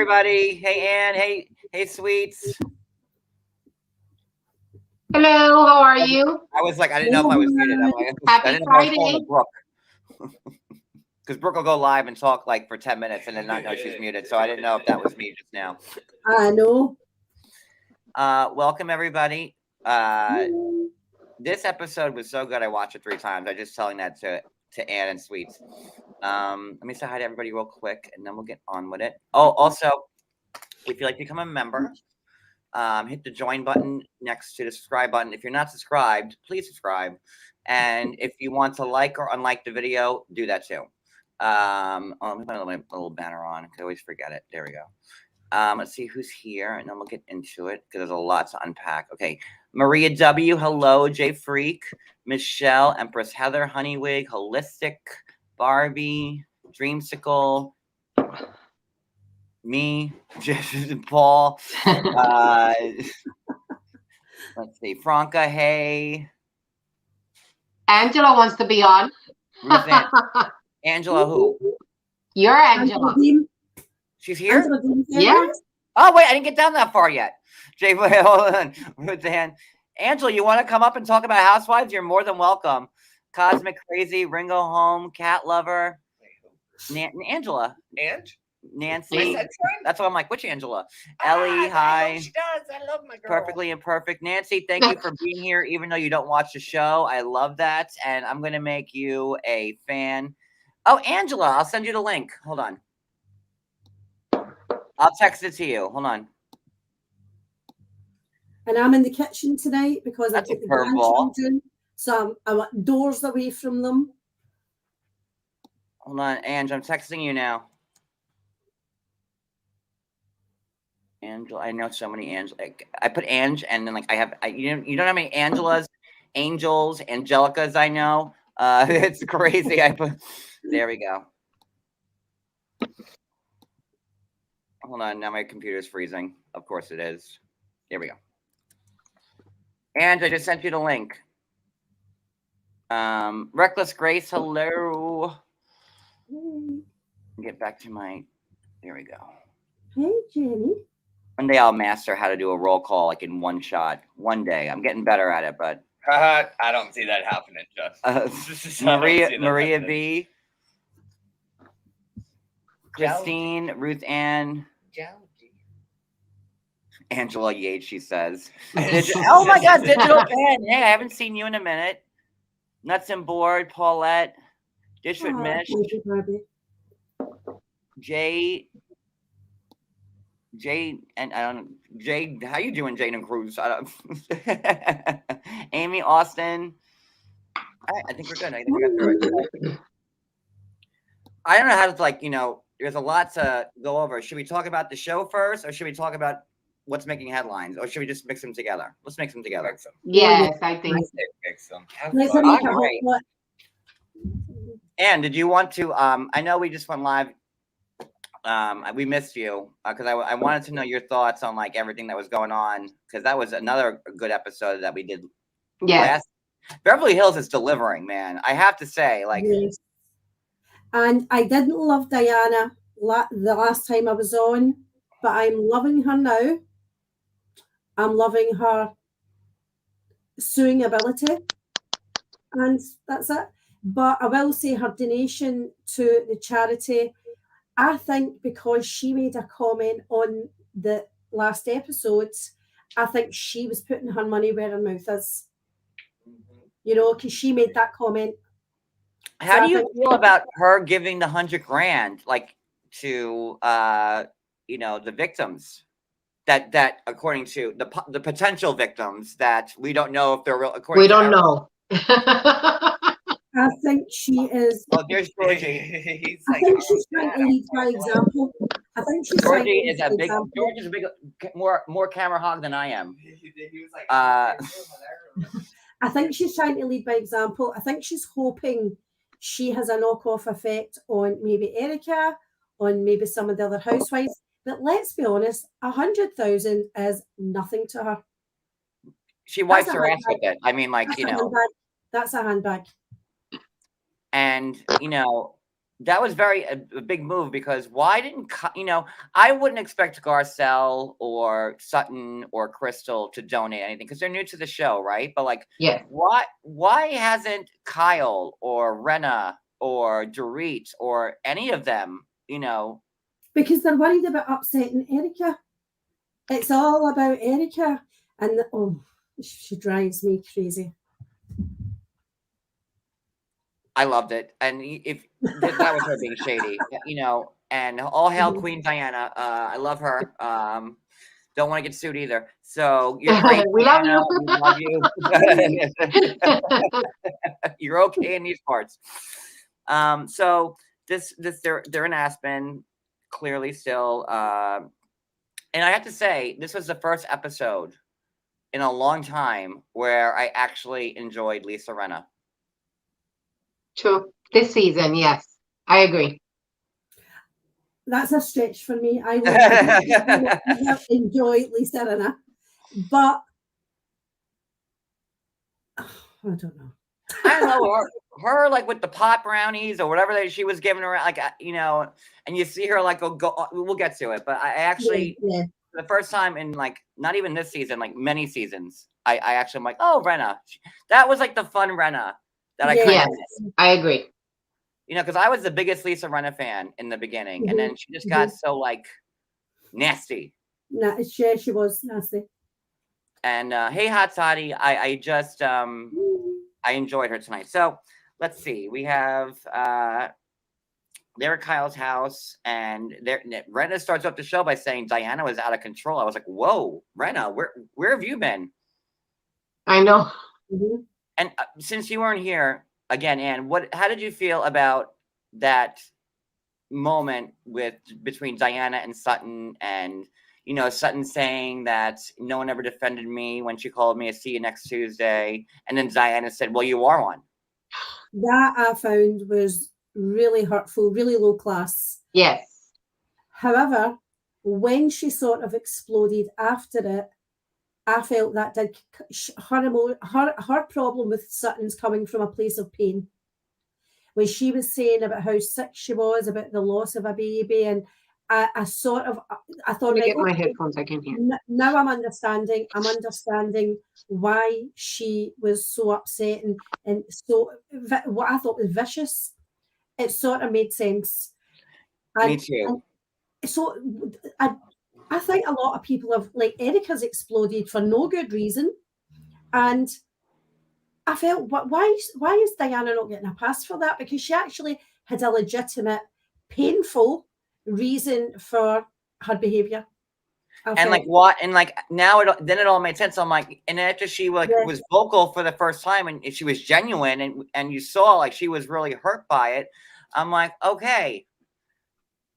everybody. Hey, Ann. Hey, Sweets. Hello, how are you? I was like, I didn't know if I was muted. Happy Friday. Brooke. Because Brooke will go live and talk like for 10 minutes and then not know she's muted. So I didn't know if that was me just now. I know. Welcome, everybody. This episode was so good. I watched it 3 times. I'm just telling that to Ann and Sweets. Let me say hi to everybody real quick, and then we'll get on with it. Oh, also, if you'd like to become a member, hit the join button next to the subscribe button. If you're not subscribed, please subscribe. And if you want to like or unlike the video, do that too. Let me put my little banner on. I always forget it. There we go. Let's see who's here, and then we'll get into it because there's a lot to unpack. Okay, Maria W. Hello, Jay Freak, Michelle, Empress Heather, Honeywig, Holistic, Barbie, Dreamsicle, me, Paul. Let's see, Franca. Hey, Angela wants to be on. Angela, who? You're Angela. She's here? Yeah. Oh, wait, I didn't get down that far yet. Jay, wait, hold on. With the hand. Angela, you want to come up and talk about Housewives? You're more than welcome. Cosmic Crazy, Ringo Home, Cat Lover, Angela. Nancy. That's why I'm like, which Angela? Ellie, hi. She does. I love my girl. Perfectly Imperfect. Nancy, thank you for being here, even though you don't watch the show. I love that. And I'm going to make you a fan. Oh, Angela, I'll send you the link. Hold on. I'll text it to you. Hold on. And I'm in the kitchen tonight because That's I took the curveball. grandchildren, so I want doors away from them. Hold on, Ange, I'm texting you now. Angela, I know so many Angela. I put Ange, and then like you don't know how many Angelas, Angels, Angelicas I know. It's crazy. There we go. Hold on, now my computer's freezing. Of course it is. Here we go. And I just sent you the link. Reckless Grace, hello. Get back to my. There we go. Hey, Jenny. One day I'll master how to do a roll call like in one shot. One day. I'm getting better at it, but. I don't see that happening, Just. Maria B. Christine, Ruth Ann. Angela Yates, she says. Oh my God, Digital Pen. Hey, I haven't seen you in a minute. Nuts and Board, Paulette, Dish with Mish, Jay, and I don't. Jay, how you doing, Jane and Cruz? Amy Austin. I think we're good. I think we got through it. I don't know how to there's a lot to go over. Should we talk about the show first, or should we talk about what's making headlines, or should we just mix them together? Let's mix them together. Yes, I think. Mix them. Right. And did you want to? I know we just went live. We missed you because I wanted to know your thoughts on like everything that was going on, because that was another good episode that we did. Yeah. Beverly Hills is delivering, man. I have to say, like. Yes. And I didn't love Diana the last time I was on, but I'm loving her now. I'm loving her suing ability, and that's it. But I will say her donation to the charity, I think because she made a comment on the last episodes, I think she was putting her money where her mouth is. You know, because she made that comment. How do you feel about her giving the $100,000 like to the victims that according to the potential victims that we don't know if they're real? We don't know. I think she is. Oh, there's Georgie. I think she's trying to lead by example. I think she's Georgie is a big. George is a big, more camera hog than I am. He was like, I think she's trying to lead by example. I think she's hoping she has a knock-off effect on maybe Erika, on maybe some of the other housewives. But let's be honest, 100,000 is nothing to her. She wipes her ass with it. I mean, like, That's a handbag. And, that was a big move because why didn't I wouldn't expect Garcelle or Sutton or Crystal to donate anything because they're new to the show, right? But like, Yeah. why hasn't Kyle or Renna or Dorit or any of them, Because they're worried about upsetting Erika. It's all about Erika, and she drives me crazy. I loved it, and if that was her being shady, and all hail Queen Diana. I love her. Don't want to get sued either. So you're great. We love you. We love you. You're okay in these parts. So this they're in Aspen, clearly still. And I have to say, this was the first episode in a long time where I actually enjoyed Lisa Rinna. True. This season, yes. I agree. That's a stretch for me. I will enjoy Lisa Rinna, but I don't know. I don't know her like with the pot brownies or whatever she was giving her, like and you see her like go. We'll get to it, but I actually the first time in like not even this season, like many seasons, I actually am like, oh, Rinna, that was like the fun Rinna that I kind of missed. I agree. Because I was the biggest Lisa Rinna fan in the beginning, and then she just got so like nasty. No, she was nasty. And hey, Hot Toddy, I just I enjoyed her tonight. So let's see, we have they're at Kyle's house, and Rinna starts up the show by saying Diana was out of control. I was like, whoa, Rinna, where have you been? I know. And since you weren't here again, Anne, how did you feel about that moment between Diana and Sutton, and Sutton saying that no one ever defended me when she called me a see you next Tuesday, and then Diana said, well, you are one. That I found was really hurtful, really low class. Yes. However, when she sort of exploded after it, I felt that her problem with Sutton's coming from a place of pain. When she was saying about how sick she was, about the loss of a baby, and I thought, let me get my headphones. I can hear. Now I'm understanding why she was so upset and so what I thought was vicious. It sort of made sense. Me too. So I think a lot of people have, like, Erika's exploded for no good reason, and I felt, why is Diana not getting a pass for that? Because she actually had a legitimate, painful reason for her behavior. And like what? And like now, then it all made sense. I'm like, and after she was vocal for the first time, and she was genuine, and you saw like she was really hurt by it. I'm like, okay,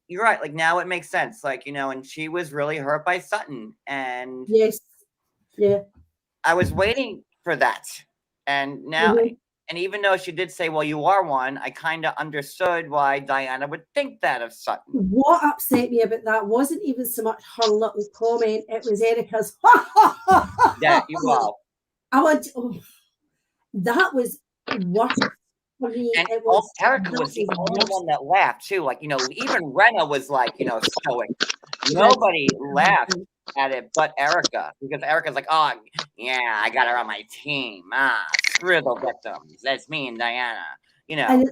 you're right. Like now it makes sense. Like and she was really hurt by Sutton, and I was waiting for that, and now. And even though she did say, well, you are one, I kind of understood why Diana would think that of Sutton. What upset me about that wasn't even so much her little comment, it was Erika's. Yeah, you will. That was worse for me. And Erika was the only one that laughed, too. Like, even Rinna was like, stoic. Nobody laughed at it but Erika, because Erika's like, oh, yeah, I got her on my team. Screw the victims. That's me and Diana, And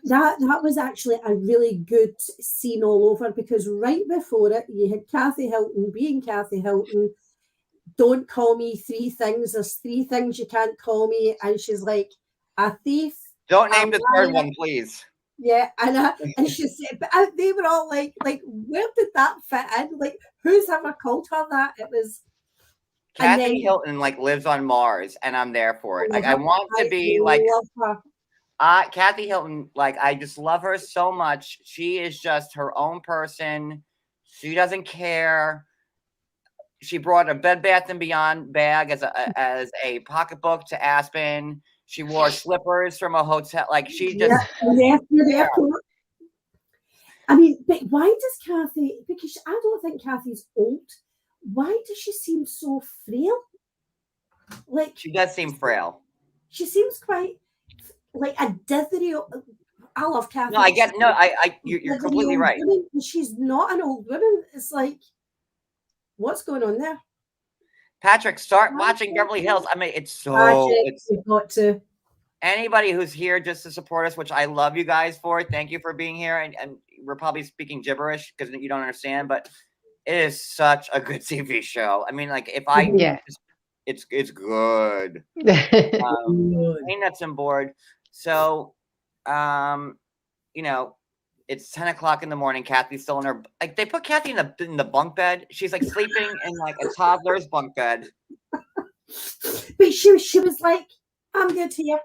that was actually a really good scene all over, because right before it, you had Kathy Hilton being Kathy Hilton. Don't call me 3 things. There's 3 things you can't call me. And she's like, a thief. Don't name the third one, please. Yeah, and she said, but they were all like, where did that fit in? Like, who's ever called her that? It was Kathy Hilton like lives on Mars, and I'm there for it. Like I want to be like Kathy Hilton. Like I just love her so much. She is just her own person. She doesn't care. She brought a Bed Bath & Beyond bag as a pocketbook to Aspen. She wore slippers from a hotel. Like she just. Yeah. I mean, but why does Kathy? Because I don't think Kathy's old. Why does she seem so frail? Like she does seem frail. She seems quite like a dithery. I love Kathy. No, I get you're completely right. Woman, and she's not an old woman. It's like, what's going on there? Patrick, start watching Beverly Hills. I mean, it's You've got to. Anybody who's here just to support us, which I love you guys for. Thank you for being here. And we're probably speaking gibberish because you don't understand, but it is such a good TV show. I mean, like if I, it's good. Ain't nuts and board. So, you know, it's 10 o'clock in the morning. Kathy's still in her, like they put Kathy in the bunk bed. She's like sleeping in like a toddler's bunk bed. But she was like, I'm good here.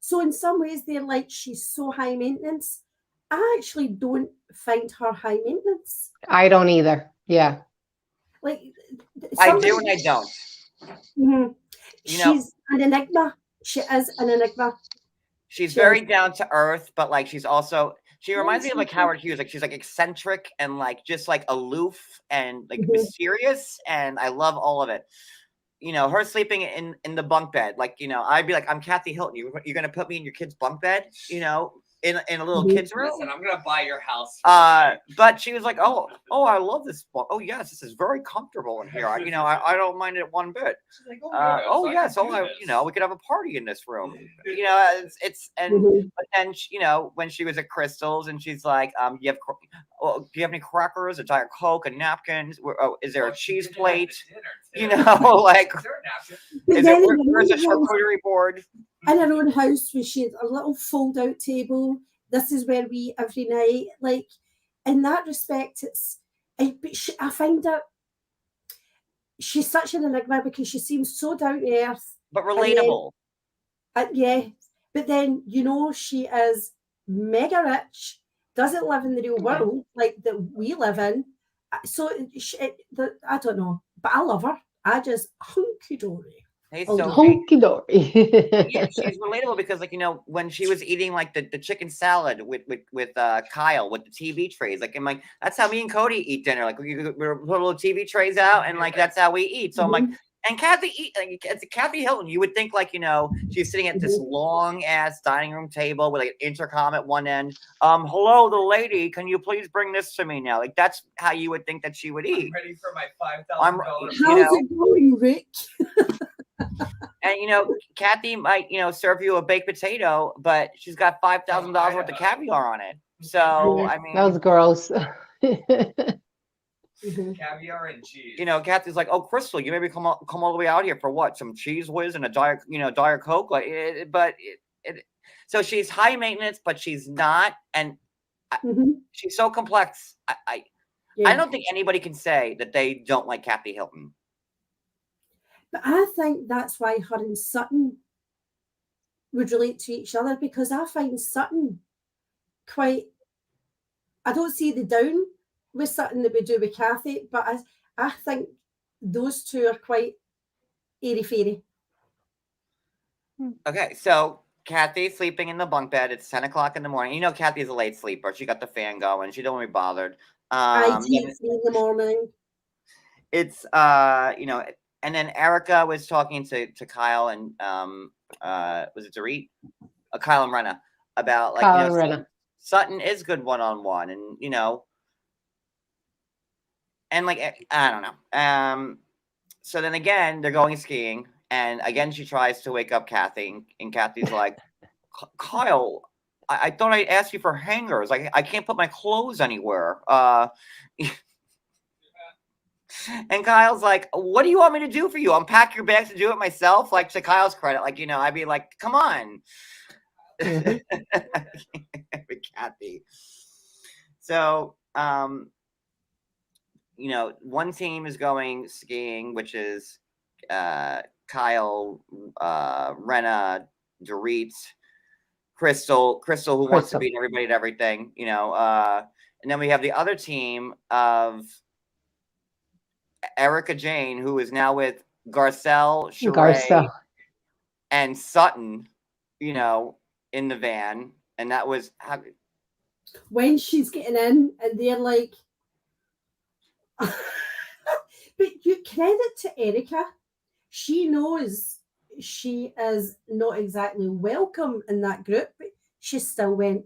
So in some ways they're like, she's so high maintenance. I actually don't find her high maintenance. I don't either. Yeah. Like I do and I don't. Mm-hmm. She's an enigma. She is an enigma. She's very down to earth, but like she reminds me of like Howard Hughes. Like she's like eccentric and like just like aloof and like mysterious, and I love all of it. You know, her sleeping in the bunk bed, like, you know, I'd be like, I'm Kathy Hilton. You're gonna put me in your kid's bunk bed, you know, in a little kid's room. Listen, I'm gonna buy your house. But she was like, oh, I love this bunk. Oh yes, this is very comfortable in here. I don't mind it one bit. She's like, you know, we could have a party in this room. You know, but then you know, when she was at Crystal's and she's like, do you have any crackers, a Diet Coke, a napkin? Is there a cheese plate? You know, like, where's a charcuterie board? In her own house, where she had a little fold-out table. This is where we eat every night. Like, in that respect, I find that she's such an enigma because she seems so down to earth. But relatable. Yeah. But then, you know, she is mega rich, doesn't live in the real world like that we live in. So, I don't know. But I love her. I just hunky-dory. Hunky-dory. Yeah, she's relatable because, like, you know, when she was eating like the chicken salad with Kyle with the TV trays, like, I'm like, that's how me and Cody eat dinner. Like, we put little TV trays out, and like that's how we eat. So I'm like, and Kathy Hilton, you would think, like, you know, she's sitting at this long ass dining room table with like an intercom at one end. Hello, the lady, can you please bring this to me now? Like, that's how you would think that she would eat. I'm ready for my $5,000. How's it going, Rick? And, you know, Kathy might, you know, serve you a baked potato, but she's got $5,000 worth of caviar on it. So, I mean, that was gross. Caviar and cheese. You know, Kathy's like, oh, Crystal, you maybe come all the way out here for what? Some cheese whiz and a Diet Coke? Like, so she's high maintenance, but she's not. And she's so complex. I don't think anybody can say that they don't like Kathy Hilton. But I think that's why her and Sutton would relate to each other, because I find Sutton quite, I don't see the down with Sutton that we do with Kathy, but I think those two are quite airy-fairy. Okay, so Kathy's sleeping in the bunk bed. It's 10 o'clock in the morning. You know, Kathy's a late sleeper. She got the fan going. She don't want to be bothered. I take in the morning. It's, you know, and then Erika was talking to Kyle and, was it Dorit? Kyle and Renna about, like, Kyle and Renna. Sutton is good one-on-one, and, you know, and, like, I don't know. So then again, they're going skiing, and again, she tries to wake up Kathy, and Kathy's like, Kyle, I thought I'd ask you for hangers. I can't put my clothes anywhere. And Kyle's like, what do you want me to do for you? Unpack your bags and do it myself? Like, to Kyle's credit, like, you know, I'd be like, come on. Kathy. So, you know, one team is going skiing, which is Kyle, Renna, Dorit, Crystal, who wants to beat everybody at everything, you know. And then we have the other team of Erika Jayne, who is now with Garcelle, Sheree, and Sutton, you know, in the van. And that was when she's getting in, and they're like, but you credit to Erika. She knows she is not exactly welcome in that group, but she still went.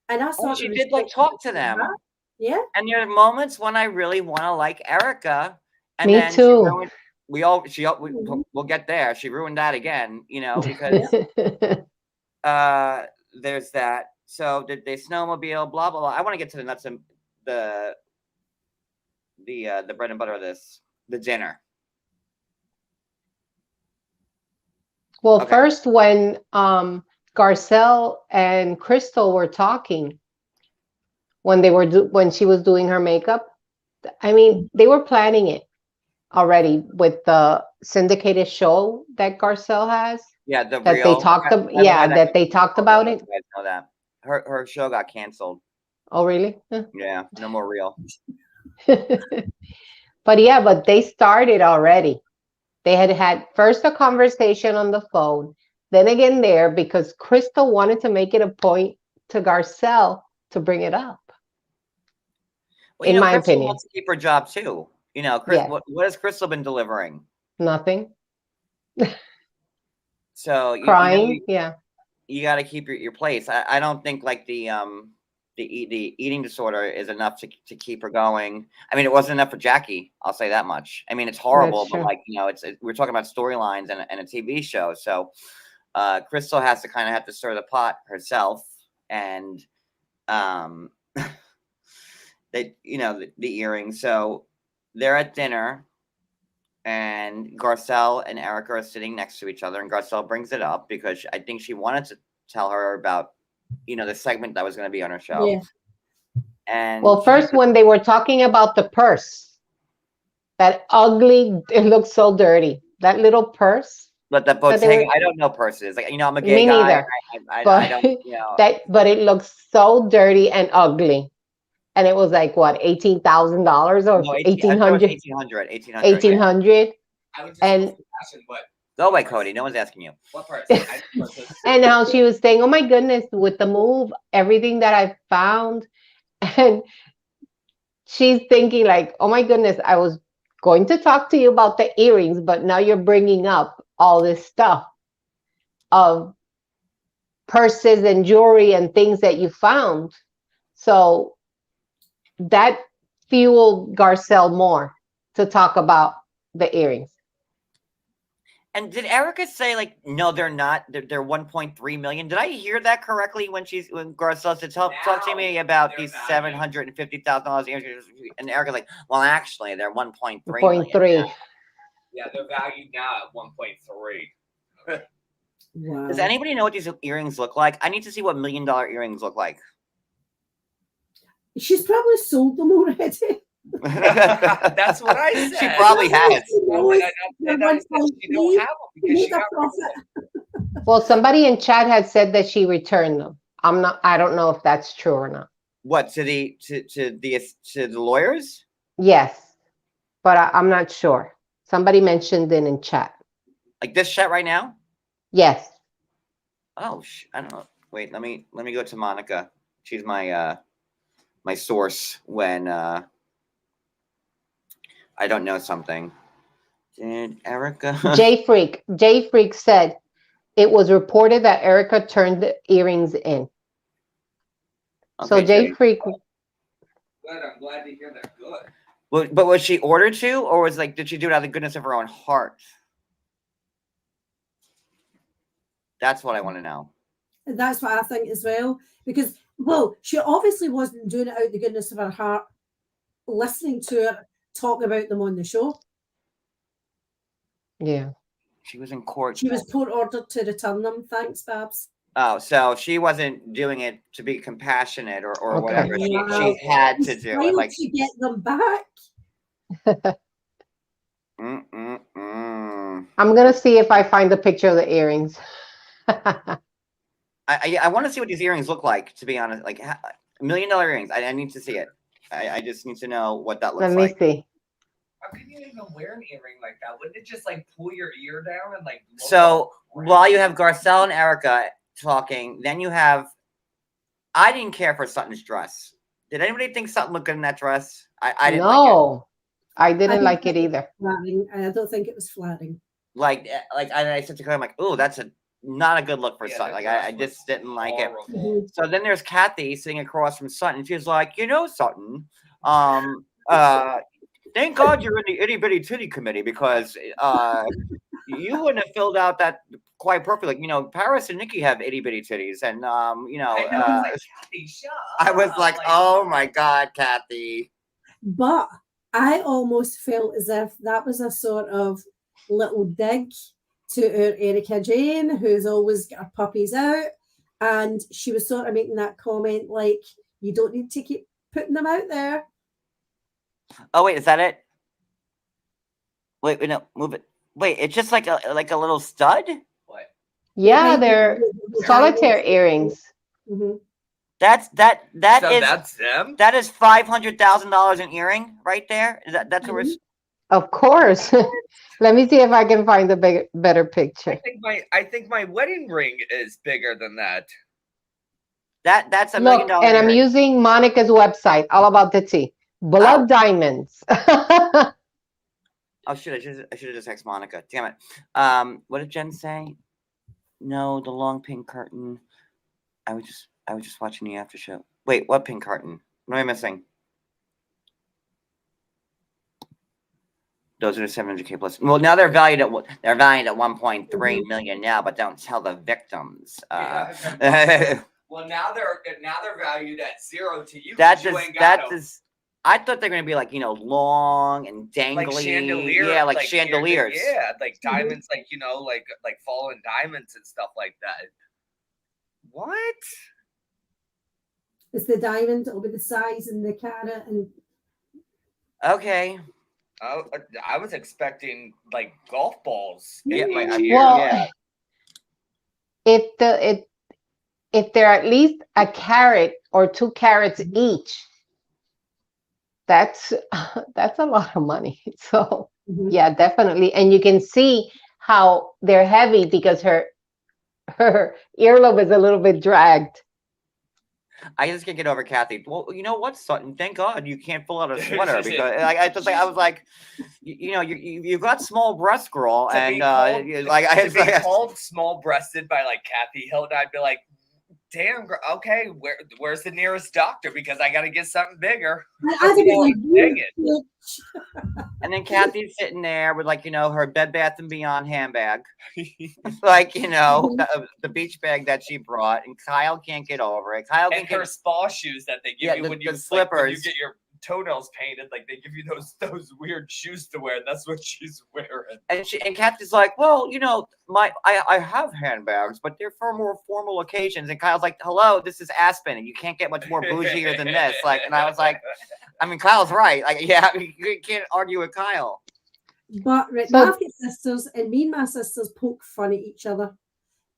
And I Oh, thought she the did like respect talk to was them. that. Yeah. And there are moments when I really want to like Erika, and Me then she too. ruined. We'll get there. She ruined that again, you know, because there's that. So did they snowmobile? Blah blah blah. I want to get to the nuts and the bread and butter of this, the dinner. Well, Okay. first when Garcelle and Crystal were talking, when they were when she was doing her makeup, I mean, they were planning it already with the syndicated show that Garcelle has. Yeah, the That they real. talked By the way, that they talked about you it. guys know that her show got canceled. Oh, really? Yeah, no more real. But yeah, but they started already. They had first a conversation on the phone, then again there because Crystal wanted to make it a point to Garcelle to bring it up. Well, In my Crystal opinion. wants to keep her job too. You know, Chris, Yeah. what has Crystal been delivering? Nothing. So Crying. Yeah. you got to keep your place. I don't think like the eating disorder is enough to keep her going. I mean, it wasn't enough for Jackie. I'll say that much. I mean, it's horrible, That's but true. like we're talking about storylines and a TV show, so Crystal has to kind of have to stir the pot herself, and they the earrings. So they're at dinner, and Garcelle and Erika are sitting next to each other, and Garcelle brings it up because I think she wanted to tell her about the segment that was going to be on her show. Yeah. And well, first when they were talking about the purse, that ugly, it looks so dirty. That little purse. But the Bottega, I don't know purses. Like I'm a gay me guy. neither. I don't but it looks so dirty and ugly. And it was like what, $18,000 or no, 1,800? 1,800. 1,800. I would just And fashion, but go away, Cody. No one's asking you. what part? and how she was saying, "Oh my goodness, with the move, everything that I found," and she's thinking like, "Oh my goodness, I was going to talk to you about the earrings, but now you're bringing up all this stuff of purses and jewelry and things that you found." So that fueled Garcelle more to talk about the earrings. And did Erika say like, no, they're not? They're 1.3 million. Did I hear that correctly when Garcelle said, talk to me about these $750,000 earrings? And Erika's like, well, actually, they're 1.3 million. 0.3. Yeah, they're valued now at 1.3. Wow. Does anybody know what these earrings look like? I need to see what $1 million earrings look like. She's probably sold them already. That's what I said. She probably has. And I said she don't have them because she got rid of them. Well, somebody in chat had said that she returned them. I don't know if that's true or not. What, to the lawyers? Yes, but I'm not sure. Somebody mentioned it in chat. Like this chat right now? Yes. Oh, I don't know. Wait, let me go to Monica. She's my my source when I don't know something. Did Erika? J Freak said it was reported that Erika turned the earrings in. Okay, so J Freak. Good. I'm glad to hear that. Good. Well, but was she ordered to, or was like, did she do it out of the goodness of her own heart? That's what I want to know. And that's what I think as well. Because, well, she obviously wasn't doing it out of the goodness of her heart, listening to her talk about them on the show. Yeah. She was in court. She was court ordered to return them. Thanks, Babs. Oh, so she wasn't doing it to be compassionate or Okay. whatever. Wow. She had to do it. Like to get them back. I'm gonna see if I find a picture of the earrings. I want to see what these earrings look like. To be honest, like $1 million earrings. I need to see it. I just need to know what that looks like. Let me see. How can you even wear an earring like that? Wouldn't it just like pull your ear down and like? So while you have Garcelle and Erika talking, then you have. I didn't care for Sutton's dress. Did anybody think Sutton looked good in that dress? I didn't. No, I didn't like it either. Flattering. I don't think it was flattering. Like I said to her, I'm like, oh, that's a not a good look for Sutton. Like I just didn't like it. So then there's Kathy sitting across from Sutton. She's like, Sutton, thank God you're in the itty bitty titty committee because you wouldn't have filled out that quite perfectly. Paris and Nikki have itty bitty titties, and I was like, oh my God, Kathy. But I almost felt as if that was a sort of little dig to our Erika Jayne, who's always got her puppies out, and she was sort of making that comment like, you don't need to keep putting them out there. Oh wait, is that it? Wait, no, move it. Wait, it's just like a little stud. What? Yeah, they're solitaire earrings. Mm-hmm. That's So that's them. That is $500,000 an earring right there. That's what we're. Of course. Let me see if I can find a better picture. I think my wedding ring is bigger than that. That's $1 Look, million. and I'm using Monica's website, all about the tea. Blood diamonds. Oh shit! I should have just texted Monica. Damn it. What did Jen say? No, the long pink curtain. I was just watching the after show. Wait, what pink curtain? What am I missing? Those are the 700K plus. Well, now they're valued at 1.3 million now, but don't tell the victims. Well, now they're valued at 0 to you. I thought they're gonna be like long and dangly, like chandelier, yeah, like chandeliers, yeah, like diamonds, like like fallen diamonds and stuff like that. What? It's the diamond. It'll be the size and the carat and. Okay. I was expecting like golf balls. Yeah, well, if they're at least a carat or 2 carats each, that's a lot of money. So yeah, definitely. And you can see how they're heavy because her earlobe is a little bit dragged. I just can't get over Kathy. Well, you know what, Sutton? Thank God you can't pull out a sweater because I was like, you got small breast, girl, and called small breasted by like Kathy Hilton, I'd be like, damn, okay, where's the nearest doctor? Because I got to get something bigger. And then Kathy's sitting there with her Bed Bath & Beyond handbag, the beach bag that she brought, and Kyle can't get over it. Kyle and her spa shoes that they give you when you slippers. When you get your toenails painted, like they give you those weird shoes to wear. That's what she's wearing. And Kathy's like, well, I have handbags, but they're for more formal occasions. And Kyle's like, hello, this is Aspen, and you can't get much more bougier than this. And I was like, I mean, Kyle's right. You can't argue with Kyle. But I've got sisters, and me and my sisters poke fun at each other.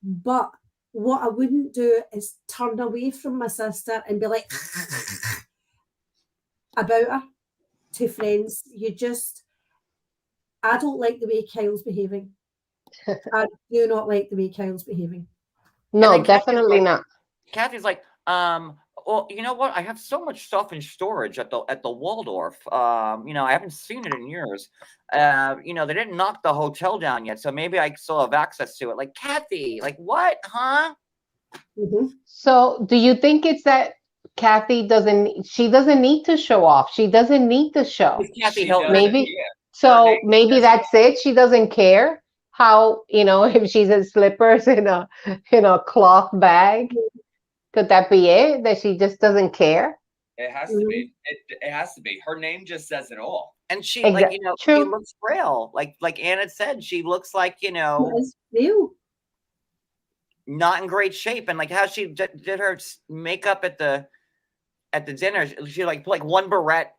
But what I wouldn't do is turn away from my sister and be like about her to friends. I don't like the way Kyle's behaving. I do not like the way Kyle's behaving. No, definitely not. Kathy's like, well, you know what? I have so much stuff in storage at the Waldorf. I haven't seen it in years. They didn't knock the hotel down yet, so maybe I still have access to it. Like, Kathy, like what, huh? Mm-hmm. So do you think it's that Kathy doesn't need to show off? She doesn't need to show. Kathy Hilton. Maybe so. Maybe that's it. She doesn't care how if she's in slippers in a cloth bag. Could that be it? That she just doesn't care? It has to be. It has to be. Her name just says it all. And she she looks frail. Like Anna said, she looks like not in great shape. And like how she did her makeup at the dinner, she put one barrette.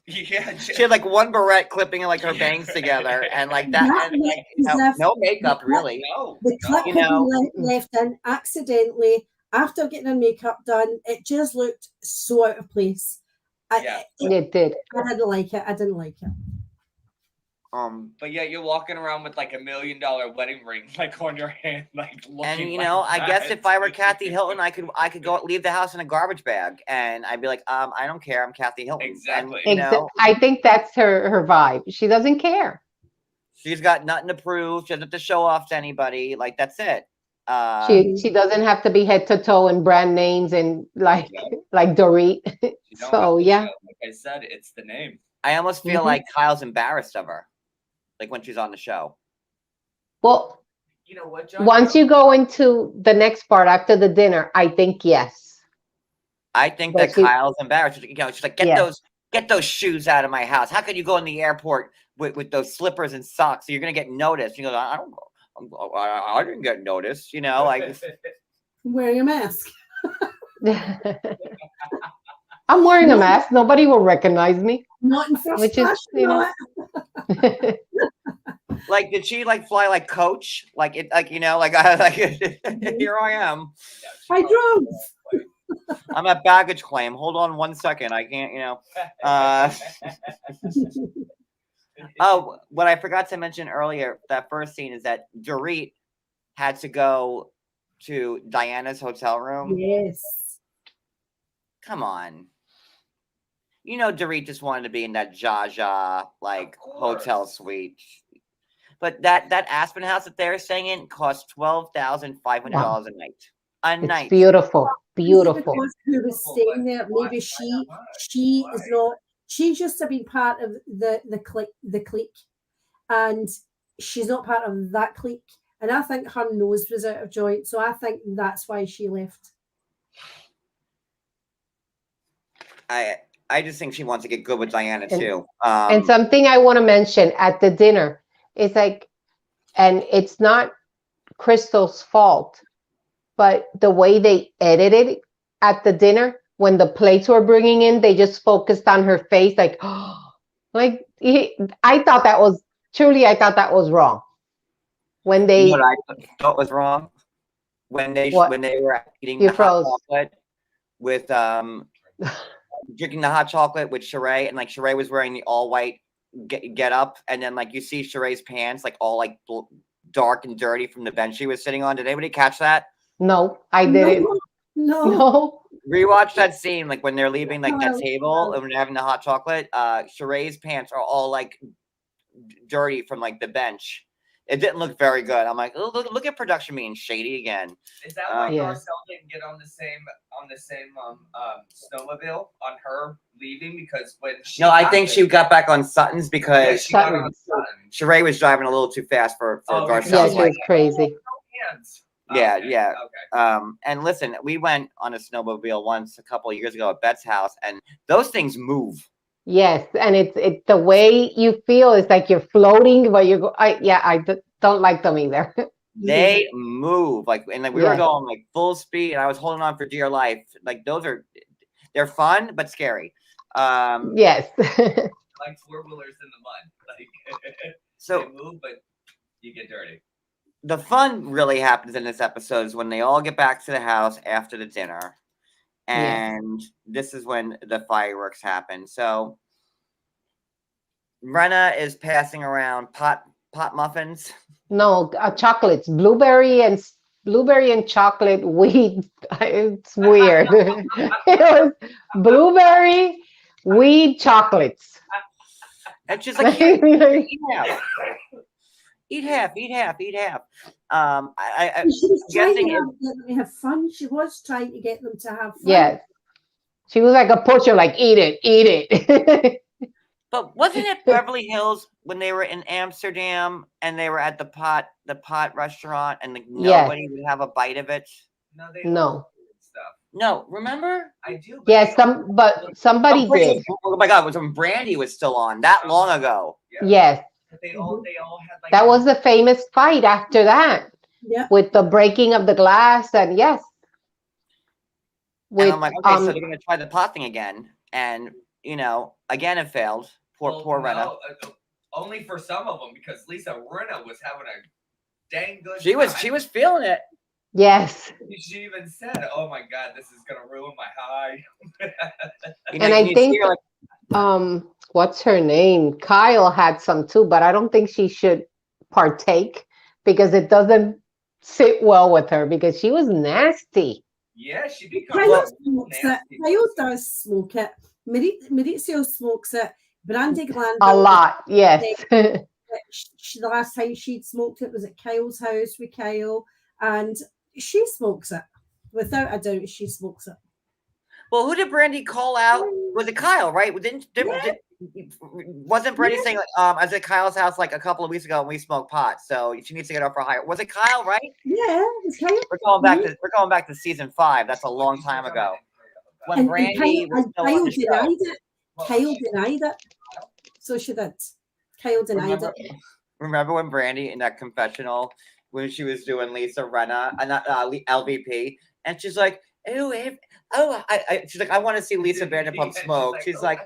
Yeah, she had one barrette clipping her bangs together, and that, and no makeup really. The clip had been left in accidentally after getting her makeup done. It just looked so out of place. It did. I didn't like it. But yeah, you're walking around with $1 million wedding ring on your hand, looking. And I guess if I were Kathy Hilton, I could go leave the house in a garbage bag, and I'd be like, I don't care, I'm Kathy Hilton. Exactly. And, I think that's her vibe. She doesn't care. She's got nothing to prove. She doesn't have to show off to anybody. That's it. She doesn't have to be head to toe in brand names and like Dorit. So yeah. Like I said, it's the name. I almost feel like Kyle's embarrassed of her, like when she's on the show. Well, You know what, John? once you go into the next part after the dinner, I think yes. I think But that Kyle's embarrassed. You know, she's like, Yeah. get those shoes out of my house. How could you go in the airport with those slippers and socks? So you're gonna get noticed. She goes, I didn't get noticed. You know, like I'm wearing a mask. I'm wearing a mask. Nobody will recognize me. Not in first Which is, class, you know. not. like did she like fly like coach? Like it like you know, like I like here I am. I drove. I'm at baggage claim. Hold on 1 second. I can't, you know. Oh, what I forgot to mention earlier, that first scene is that Dorit had to go to Diana's hotel room. Yes. Come on. You know, Dorit just wanted to be in that Jaja like hotel suite. But that Aspen house that they're staying in cost $12,500 a night. A night. It's beautiful. Beautiful. Because who was staying there? Maybe she is not. She just have been part of the clique, and she's not part of that clique. And I think her nose was out of joint, so I think that's why she left. I just think she wants to get good with Diana too. And something I want to mention at the dinner is like, and it's not Crystal's fault, but the way they edited at the dinner, when the plates were bringing in, they just focused on her face, like, I thought that was wrong. When they, you know what I thought was wrong? When they were eating the hot chocolate with drinking the hot chocolate with Sheree, and like Sheree was wearing the all white get up, and then like you see Sheree's pants like all like dark and dirty from the bench she was sitting on. Did anybody catch that? No, I didn't. No. Rewatch that scene, like when they're leaving like that table and when they're having the hot chocolate. Sheree's pants are all like dirty from like the bench. It didn't look very good. I'm like, oh, look at production being shady again. Is that why Garcelle didn't get on the same snowmobile on her leaving? Because when she I think she got back on Sutton's because she got on Sutton. Sheree was driving a little too fast for Garcelle. Yeah, she was crazy. Yeah, Okay, yeah. Okay. And listen, we went on a snowmobile once a couple of years ago at Bet's house, and those things move. Yes, and it's the way you feel. It's like you're floating, but you go. I don't like them either. They move like, and like we were going like full speed, and I was holding on for dear life. Like they're fun but scary. Yes. Like four-wheelers in the mud. Like so they move, but you get dirty. The fun really happens in this episode is when they all get back to the house after the dinner. And this is when the fireworks happen. So Brenna is passing around pot muffins. No, chocolates, blueberry and chocolate weed. It's weird. It was blueberry weed chocolates. And she's like, eat half. She was trying to get them to have fun. She was trying to get them to have fun. Yes. She was like a pusher, like, eat it. But wasn't it Beverly Hills when they were in Amsterdam and they were at the pot restaurant and like nobody would have a bite of it? No. No, remember? I do. Yes, somebody did. Oh my God, when Brandy was still on that long ago. Yes. They all had like that was the famous fight after that. Yeah. With the breaking of the glass and yes. And I'm like, okay, so they're gonna try the pot thing again, and again it failed. Poor Renna. No, only for some of them because Lisa Renna was having a dang good. She was feeling it. Yes. She even said, "Oh my God, this is gonna ruin my high." And I think what's her name? Kyle had some too, but I don't think she should partake because it doesn't sit well with her because she was nasty. Yeah, she becomes Kyle smokes it. Kyle does smoke it. Maurizio smokes it. Brandy Glanville. A lot, yes. The last time she'd smoked it was at Kyle's house with Kyle. And she smokes it. Without a doubt, she smokes it. Well, who did Brandy call out? Was it Kyle, right? Wasn't Brandy saying, like, I was at Kyle's house like a couple of weeks ago and we smoked pot, so she needs to get up for higher. Was it Kyle, right? Yeah, it's Kyle. We're going back to season 5. That's a long time ago. When Brandy was still on the show. Denied it. Kyle denied it. So she did. Kyle denied it. Remember when Brandy in that confessional when she was doing Lisa Rinna and LVP, and she's like, she's like, I want to see Lisa Vanderpump smoke. She's like,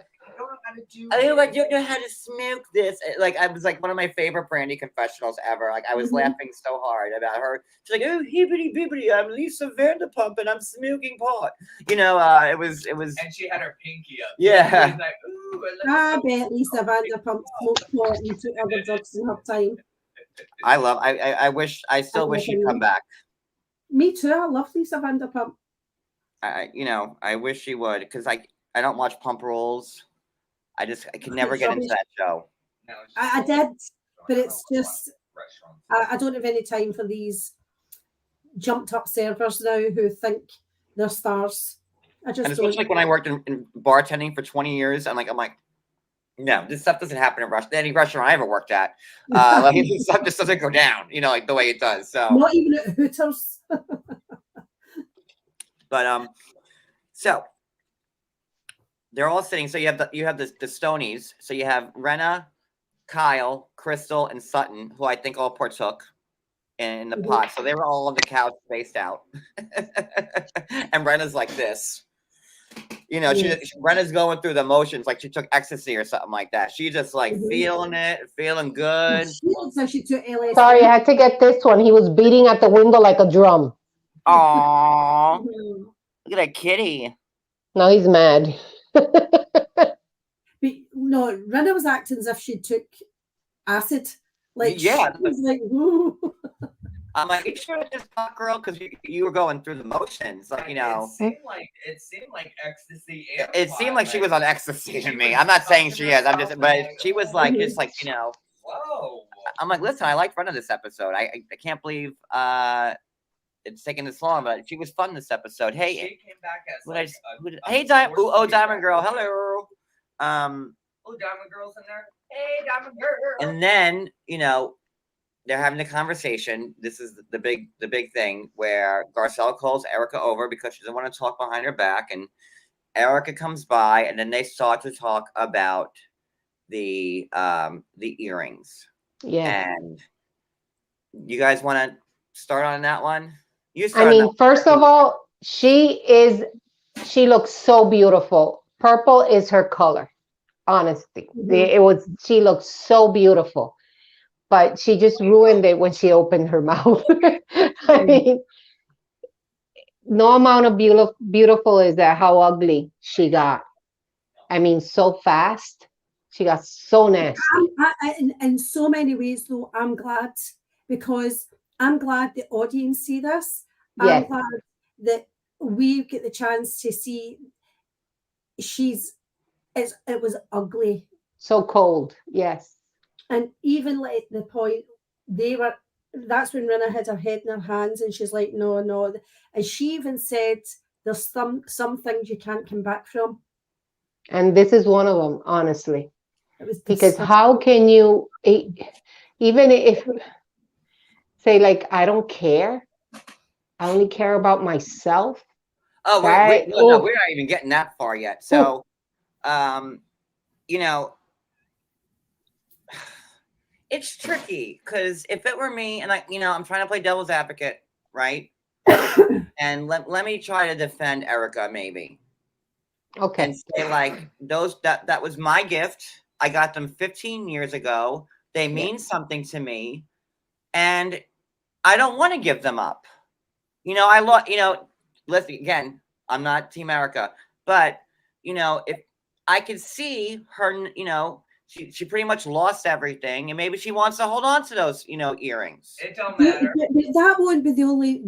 I don't know how to smoke this. Like, I was like one of my favorite Brandy confessionals ever. Like, I was laughing so hard about her. She's like, oh, hibbity bibbity, I'm Lisa Vanderpump and I'm smoking pot. You know, it was. And she had her pinky up. Yeah. Like, ooh, I bet Lisa Vanderpump smoked pot and took other drugs in her time. I still wish she'd come back. Me too. I love Lisa Vanderpump. I wish she would, because I don't watch Pump Rolls. I can never get into that show. No, I did, but it's just I don't have any time for these jumped up servers now who think they're stars. And especially like when I worked in bartending for 20 years, I'm like, no, this stuff doesn't happen in any restaurant I ever worked at. Like, this stuff just doesn't go down, like the way it does. So not even at Hooters. But so they're all sitting. So you have the Stonies. So you have Rinna, Kyle, Crystal, and Sutton, who I think all partook in the pot. So they were all on the couch, spaced out. And Renna's like this. Renna's going through the motions like she took ecstasy or something like that. She's just like feeling it, feeling good. She took LSD. Sorry, I had to get this one. He was beating at the window like a drum. Aww. Look at that kitty. No, he's mad. But no, Rinna was acting as if she took acid. Like, yeah. She was like, ooh. I'm like, you sure it's hot, girl? Because you were going through the motions, like, It seemed like ecstasy. It seemed like she was on ecstasy to me. I'm not saying she is. But she was like, just like, Whoa. I'm like, listen, I liked Rinna this episode. I can't believe it's taking this long, but she was fun this episode. Hey, she came back as hey, Diamond Girl, hello. Diamond Girl's in there. Hey, Diamond Girl. And then they're having a conversation. This is the big thing where Garcelle calls Erika over because she doesn't want to talk behind her back, and Erika comes by, and then they start to talk about the earrings. Yeah. And you guys want to start on that one? First of all, she looks so beautiful. Purple is her color. Honestly, she looks so beautiful, but she just ruined it when she opened her mouth. I mean, no amount of beautiful is that how ugly she got. I mean, so fast. She got so nasty. In so many ways, though, I'm glad, because I'm glad the audience see this. Yes. I'm glad that we get the chance to see it was ugly. So cold, yes. And even like the point that's when Rinna had her head in her hands and she's like, no. And she even said, there's some things you can't come back from. And this is one of them, honestly. Because disgusting. How can you, even if, say like, I don't care. I only care about myself. Oh, right? No, we're not even getting that far yet. So, it's tricky because if it were me and I'm trying to play devil's advocate, right? And let me try to defend Erika maybe. Okay. And say like that was my gift. I got them 15 years ago. They mean something to me, and I don't want to give them up. Listen, again, I'm not Team Erika, but if I could see her, she pretty much lost everything, and maybe she wants to hold on to those, earrings. It don't matter. That won't be the only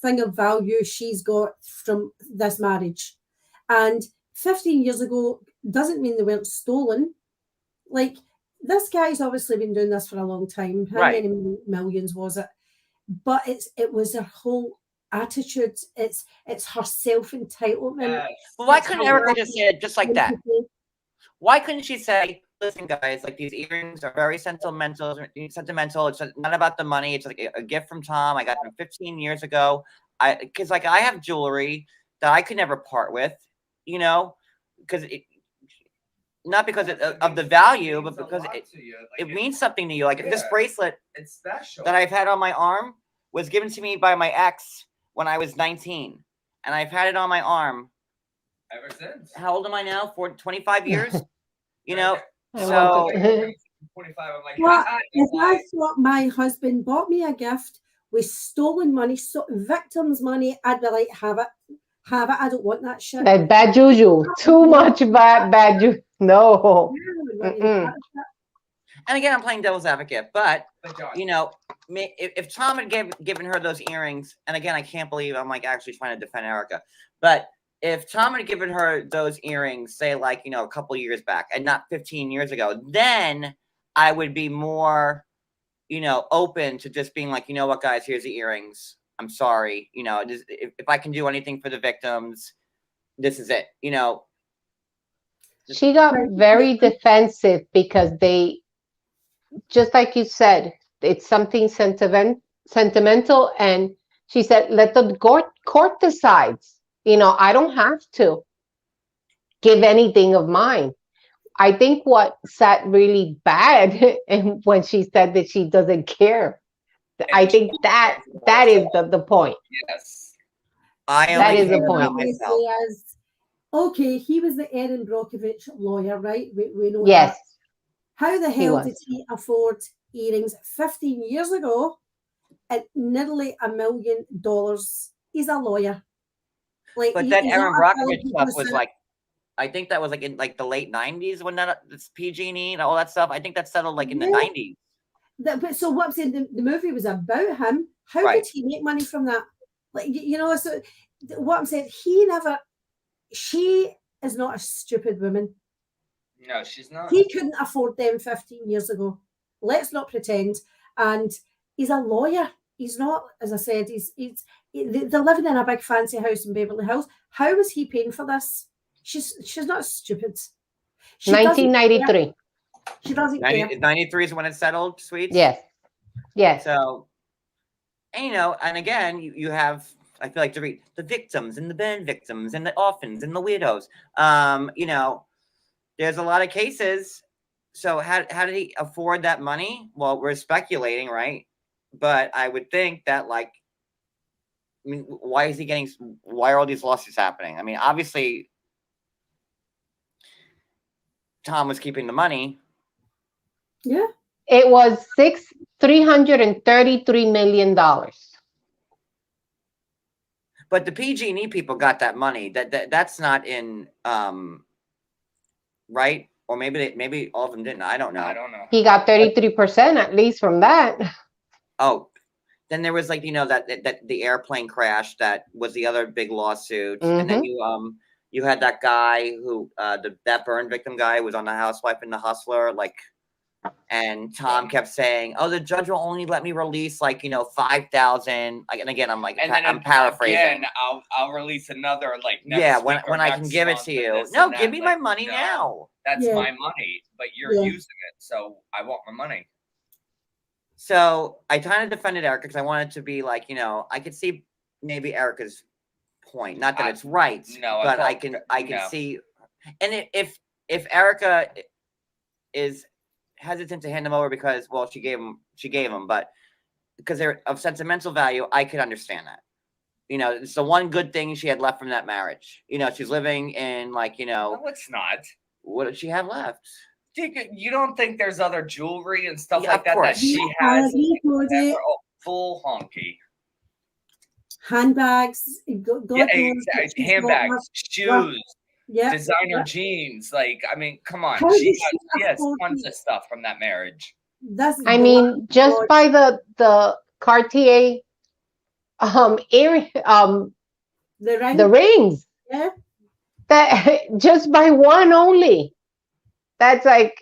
thing of value she's got from this marriage. And 15 years ago doesn't mean they weren't stolen. Like, this guy's obviously been doing this for a long time. How many millions was it? But it was her whole attitude. It's her self-entitlement. Yes. Well, why That's couldn't how Erica I just say it just like that? Why couldn't she say, listen, guys, like these earrings are very sentimental. It's not about the money. It's like a gift from Tom. I got them 15 years ago. Because like I have jewelry that I could never part with, you know, because not because of the value, but because it means something to you. Like this bracelet it's special that I've had on my arm was given to me by my ex when I was 19, and I've had it on my arm ever since. how old am I now? 25 years? You know, I so want to- 25. I'm like, Well, "Ah, if you're I lying." thought my husband bought me a gift with stolen money, so victims' money, I'd be like, have it. I don't want that shit. That bad juju. Too much bad juju. No. Mm-mm. and again, I'm playing devil's advocate, but But Josh, you know, if Tom had given her those earrings, and again, I can't believe I'm like actually trying to defend Erica, but if Tom had given her those earrings, say like, you know, a couple years back and not 15 years ago, then I would be more, you know, open to just being like, you know what, guys, here's the earrings. I'm sorry. You know, if I can do anything for the victims, this is it, you know. She got very defensive because they, just like you said, it's something sentimental. And she said, let the court decides. You know, I don't have to give anything of mine. I think what sat really bad and when she said that she doesn't care. I think that is the point. yes. I That only is the care about point. myself. Okay, he was the Erin Brockovich lawyer, right? We know Yes. that. How the He hell was. did he afford earrings 15 years ago at nearly $1 million? He's a lawyer. Like, But that he's Erin not a Brockovich stuff was politician. like, I think that was like in like the late 90s when that this PG&E and all that stuff. I think that settled like in the 90s. But so what I'm saying, the movie was about him. How Right. did he make money from that? Like, you know, so what I'm saying, she is not a stupid woman. No, she's not. He couldn't afford them 15 years ago. Let's not pretend. And he's a lawyer. He's not, as I said, they're living in a big fancy house in Beverly Hills. How is he paying for this? She's not stupid. She 1993. She doesn't care. 93 is when it settled, sweets. Yes. Yes. So, and, you know, and again, you have, I feel like to read the victims and the band victims and the orphans and the widows. You know, there's a lot of cases. So how did he afford that money? Well, we're speculating, right? But I would think that, like, I mean, why are all these lawsuits happening? I mean, obviously, Tom was keeping the money. Yeah. It was $333 million. But the PG&E people got that money. That's not in right? Or maybe all of them didn't. I don't know. I don't know. He got 33% at least from that. Oh, then there was like, you know, that the airplane crash that was the other big lawsuit, and then you had that guy who that burn victim guy was on The Housewife and The Hustler, like, and Tom kept saying, "Oh, the judge will only let me release like, you know, 5,000." Like, and again, I'm like, And then I'm paraphrasing. Again, I'll release another like next Yeah, week when or I can next give it month to and you. this No, and give that. me Like, my money no, now. That's Yeah. my money, but you're Yeah. using it, so I want my money. So I kind of defended Erica because I wanted to be like, you know, I could see maybe Erica's point. Not that it's right, no, but I thought- can no. see. And if Erica is hesitant to hand them over because, well, she gave them, but because they're of sentimental value, I could understand that. You know, it's the one good thing she had left from that marriage. You know, she's living in like, you know, No, it's not. what did she have left? You don't think there's other jewelry and stuff Yeah, like of that course. she I has? agree, Cody. That are all full honky. Handbags. God Yeah, knows exactly. what she's got Handbags, left. shoes, Yeah. designer yeah. jeans. Like, I mean, come on. How She does she has afford tons to- of stuff from that marriage. That's I mean, black just God. by the Cartier the ring. the rings, Yeah. that just by one only, that's like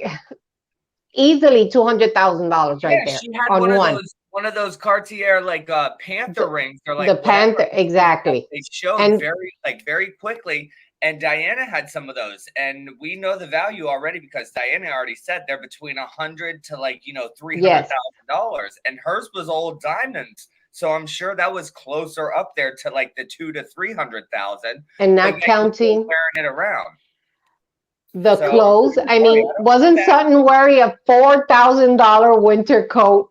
easily $200,000 right there She had on one of one. those one of those Cartier like Panther rings or like the whatever. Panther, exactly. They showed And- very quickly. And Diana had some of those, and we know the value already because Diana already said they're between $100 to like $300,000, and hers was old diamonds. So I'm sure that was closer up there to like the $200,000 to $300,000. And not counting wearing it around. the clothes. I mean, wasn't Sutton wearing a $4,000 winter coat?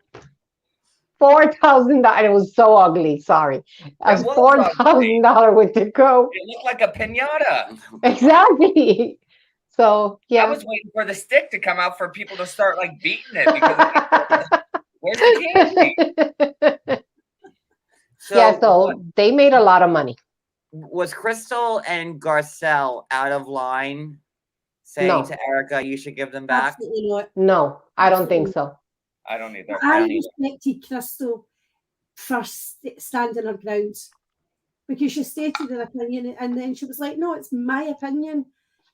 $4,000. It was so ugly. Sorry, a $4,000 winter coat. It looked like a piñata. Exactly. So yeah, I was waiting for the stick to come out for people to start like beating it because where's the candy? So they made a lot of money. Was Crystal and Garcelle out of line saying to Erika, you should give them back? Absolutely not. No, I don't think so. I don't either. I respected Crystal for standing her ground because she stated her opinion and then she was like, no, it's my opinion.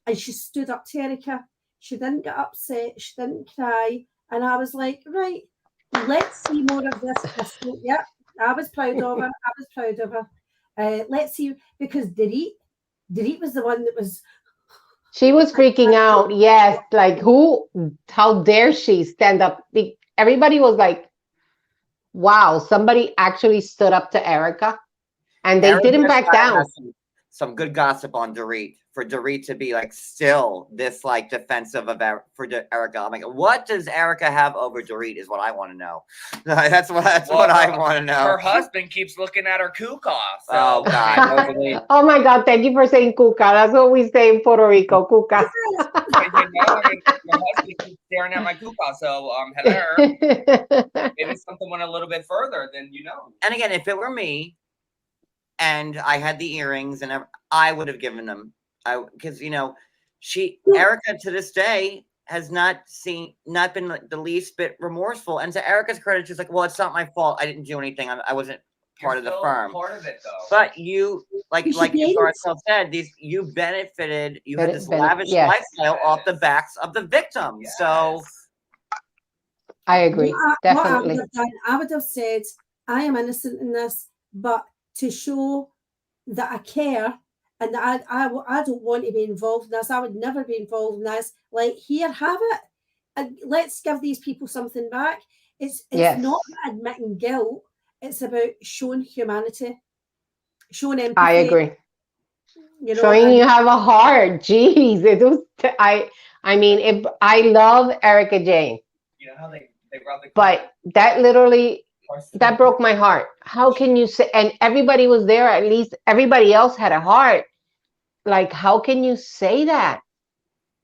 And she stood up to Erika. She didn't get upset. She didn't cry. And I was like, right, let's see more of this, Crystal. Yep, I was proud of her. Let's see, because Dorit was the one that was... She was freaking out. Yes, like how dare she stand up? Everybody was like, wow, somebody actually stood up to Erika and they didn't back down. Some good gossip on Dorit, for Dorit to be like still this like defensive of Erika. I'm like, what does Erika have over Dorit is what I want to know. That's what I want to know. Her husband keeps looking at her kuka. So. Oh God. Oh my God, thank you for saying kuka. That's what we say in Puerto Rico, kuka. My husband keeps staring at my kuka. So hello. Maybe something went a little bit further than you know. And again, if it were me and I had the earrings and I would have given them. Because Erika to this day has not been the least bit remorseful. And to Erika's credit, she's like, well, it's not my fault. I didn't do anything. I wasn't part of the firm. Part of it, though. But you, like Garcelle said, you benefited. You had this lavish lifestyle off the backs of the victims. Yes. So I agree, definitely. I would have said, I am innocent in this, but to show that I care and that I don't want to be involved in this, I would never be involved in this. Like, here, have it. And let's give these people something back. It's not admitting guilt. It's about showing humanity, showing empathy. I agree. Showing you have a heart. Jeez, it was. I mean, if I love Erika Jayne. You know how they brought the. But that literally. That broke my heart. How can you say, and everybody was there, at least everybody else had a heart. Like, how can you say that?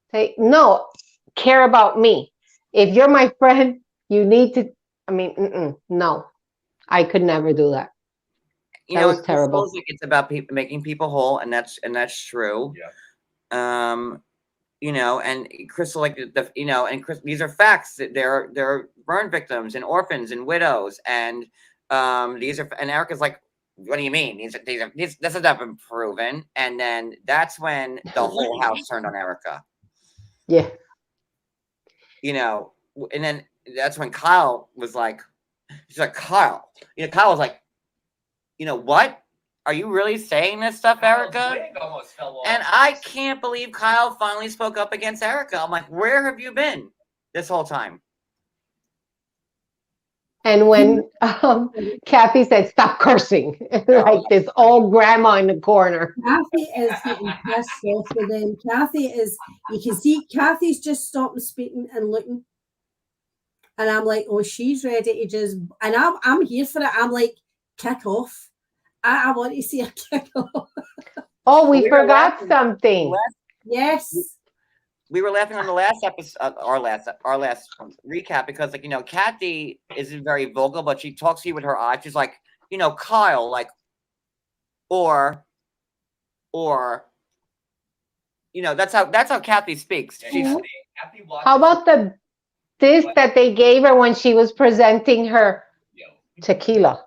Say, no, care about me. If you're my friend, you need to, no, I could never do that. That was terrible. It's about making people whole, and that's true. Yeah. And Crystal, these are facts. That they're burn victims and orphans and widows, and Erika's like, what do you mean? This has not been proven. And then that's when the whole house turned on Erika. Yeah. And then that's when Kyle was like, she's like, Kyle. Kyle was like, what? Are you really saying this stuff, Erika? And I can't believe Kyle finally spoke up against Erika. I'm like, where have you been this whole time? And when Kathy said, stop cursing, like this old grandma in the corner. Kathy is getting pissed off with them. You can see Kathy's just stopping speaking and looking. And I'm like, oh, she's ready to just, and I'm here for it. I'm like, kick off. I want to see a kick off. Oh, we forgot something. Yes. We were laughing on the last episode, our last recap, because Kathy isn't very vocal, but she talks to you with her eyes. She's like, Kyle, like, or, that's how Kathy speaks. How about this that they gave her when she was presenting her tequila?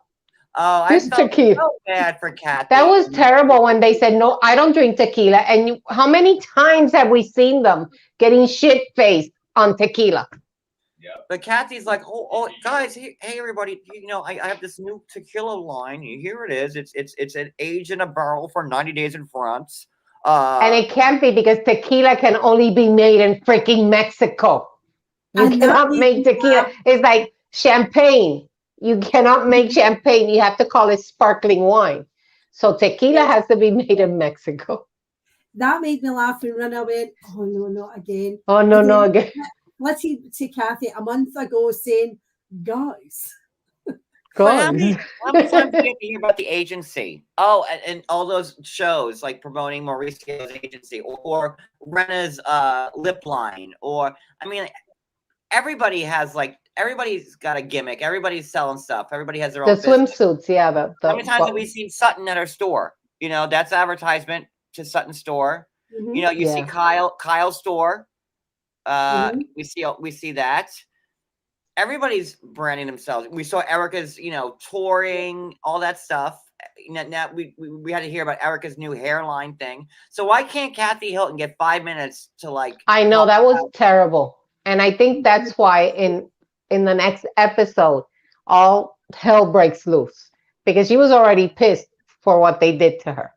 Oh, I felt so bad for Kathy. That was terrible when they said, no, I don't drink tequila. And how many times have we seen them getting shit-faced on tequila? But Kathy's like, oh, guys, hey, everybody, I have this new tequila line. Here it is. It's an aged in a barrel for 90 days in France. And it can't be because tequila can only be made in freaking Mexico. You cannot make tequila. It's like champagne. You cannot make champagne. You have to call it sparkling wine. So tequila has to be made in Mexico. That made me laugh and run away. Oh, no, not again. Oh, no, again. Let's see to Kathy a month ago saying, guys. How many times did you hear about the agency? Oh, and all those shows like promoting Mauricio's agency or Rena's lip line, or I mean, everybody's got a gimmick. Everybody's selling stuff. Everybody has their own swimsuits. Yeah, how many times have we seen Sutton at her store? That's advertisement to Sutton store. Mm-hmm. You see Kyle's store. We see that. Everybody's branding themselves. We saw Erika's, touring, all that stuff. Now we had to hear about Erika's new hairline thing. So why can't Kathy Hilton get 5 minutes to like? I know that was terrible, and I think that's why in the next episode, all hell breaks loose because she was already pissed for what they did to her.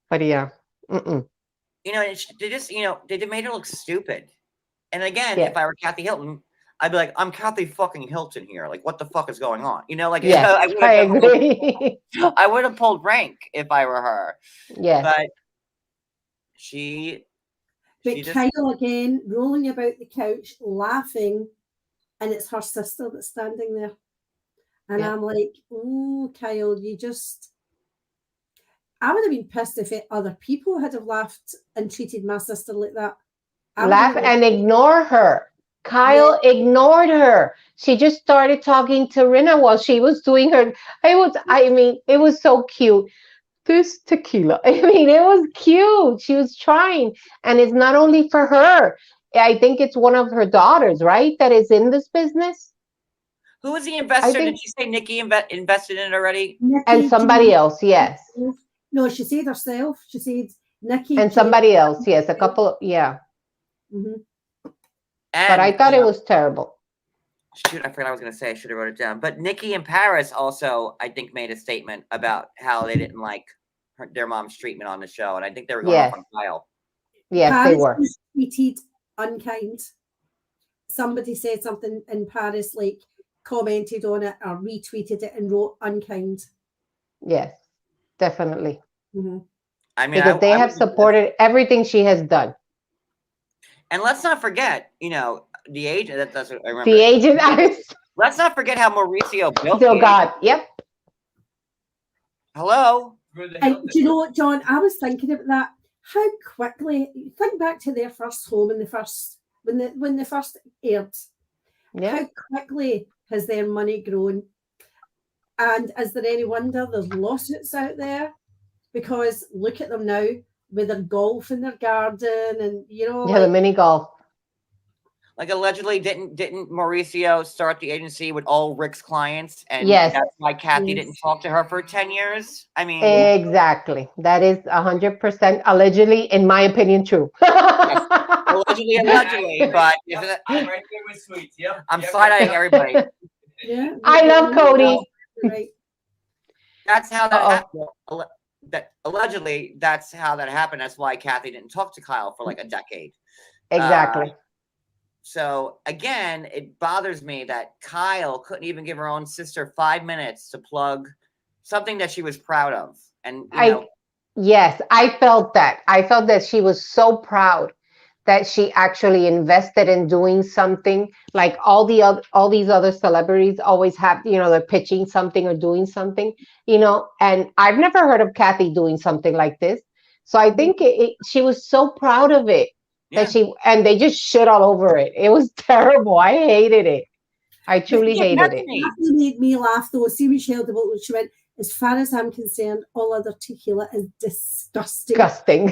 But yeah, they just, they made her look stupid. And again, if I were Kathy Hilton, I'd be like, I'm Kathy fucking Hilton here. Like, what the fuck is going on? I agree. I would have pulled rank if I were her. Yeah. But Kyle again, rolling about the couch, laughing, and it's her sister that's standing there. And I'm like, oh, Kyle, I would have been pissed if other people had have laughed and treated my sister like that. Laugh and ignore her. Kyle ignored her. She just started talking to Rina while she was doing her. It was so cute. This tequila. It was cute. She was trying. And it's not only for her. I think it's one of her daughters, right? That is in this business. Who was the investor? Did she say Nikki invested in it already? Nikki, and somebody else, yes. No, she said herself. She said Nikki. And somebody else, yes. A couple, yeah. Mm-hmm. But I thought it was terrible. Shoot, I forgot what I was going to say. I should have wrote it down. But Nikki and Paris also, I think, made a statement about how they didn't like their mom's treatment on the show. And I think they were going off on Kyle. Yes, Paris they were. Tweeted unkind. Somebody said something in Paris, like commented on it or retweeted it and wrote unkind. Yes, definitely. Mm-hmm. Because they have supported everything she has done. And let's not forget, the agent. That's what I remember. The agent. Let's not forget how Mauricio built. Oh God! Yep. Hello. And do you know what, John? I was thinking about that. How quickly? Think back to their first home in the first when they first aired. Yeah. How quickly has their money grown? And is there any wonder there's lawsuits out there? Because look at them now with their golf in their garden and the mini golf. Like allegedly didn't Mauricio start the agency with all Rick's clients, and that's why Kathy didn't talk to her for 10 years? I mean, exactly. That is 100% allegedly, in my opinion, true. Yes. Allegedly, but I'm right there with Sweets. Yep. I'm side-eyeing everybody. Yeah, I love Cody. Right. That's how that happened. Allegedly, that's how that happened. That's why Kathy didn't talk to Kyle for like a decade. Exactly. So again, it bothers me that Kyle couldn't even give her own sister 5 minutes to plug something that she was proud of. And yes, I felt that. I felt that she was so proud that she actually invested in doing something. Like all these other celebrities always have, they're pitching something or doing something, and I've never heard of Kathy doing something like this. So I think she was so proud of it that and they just shit all over it. It was terrible. I hated it. I truly hated it. It made me laugh though. See Michelle DeVoe, she went, as far as I'm concerned, all other tequila is disgusting. Disgusting.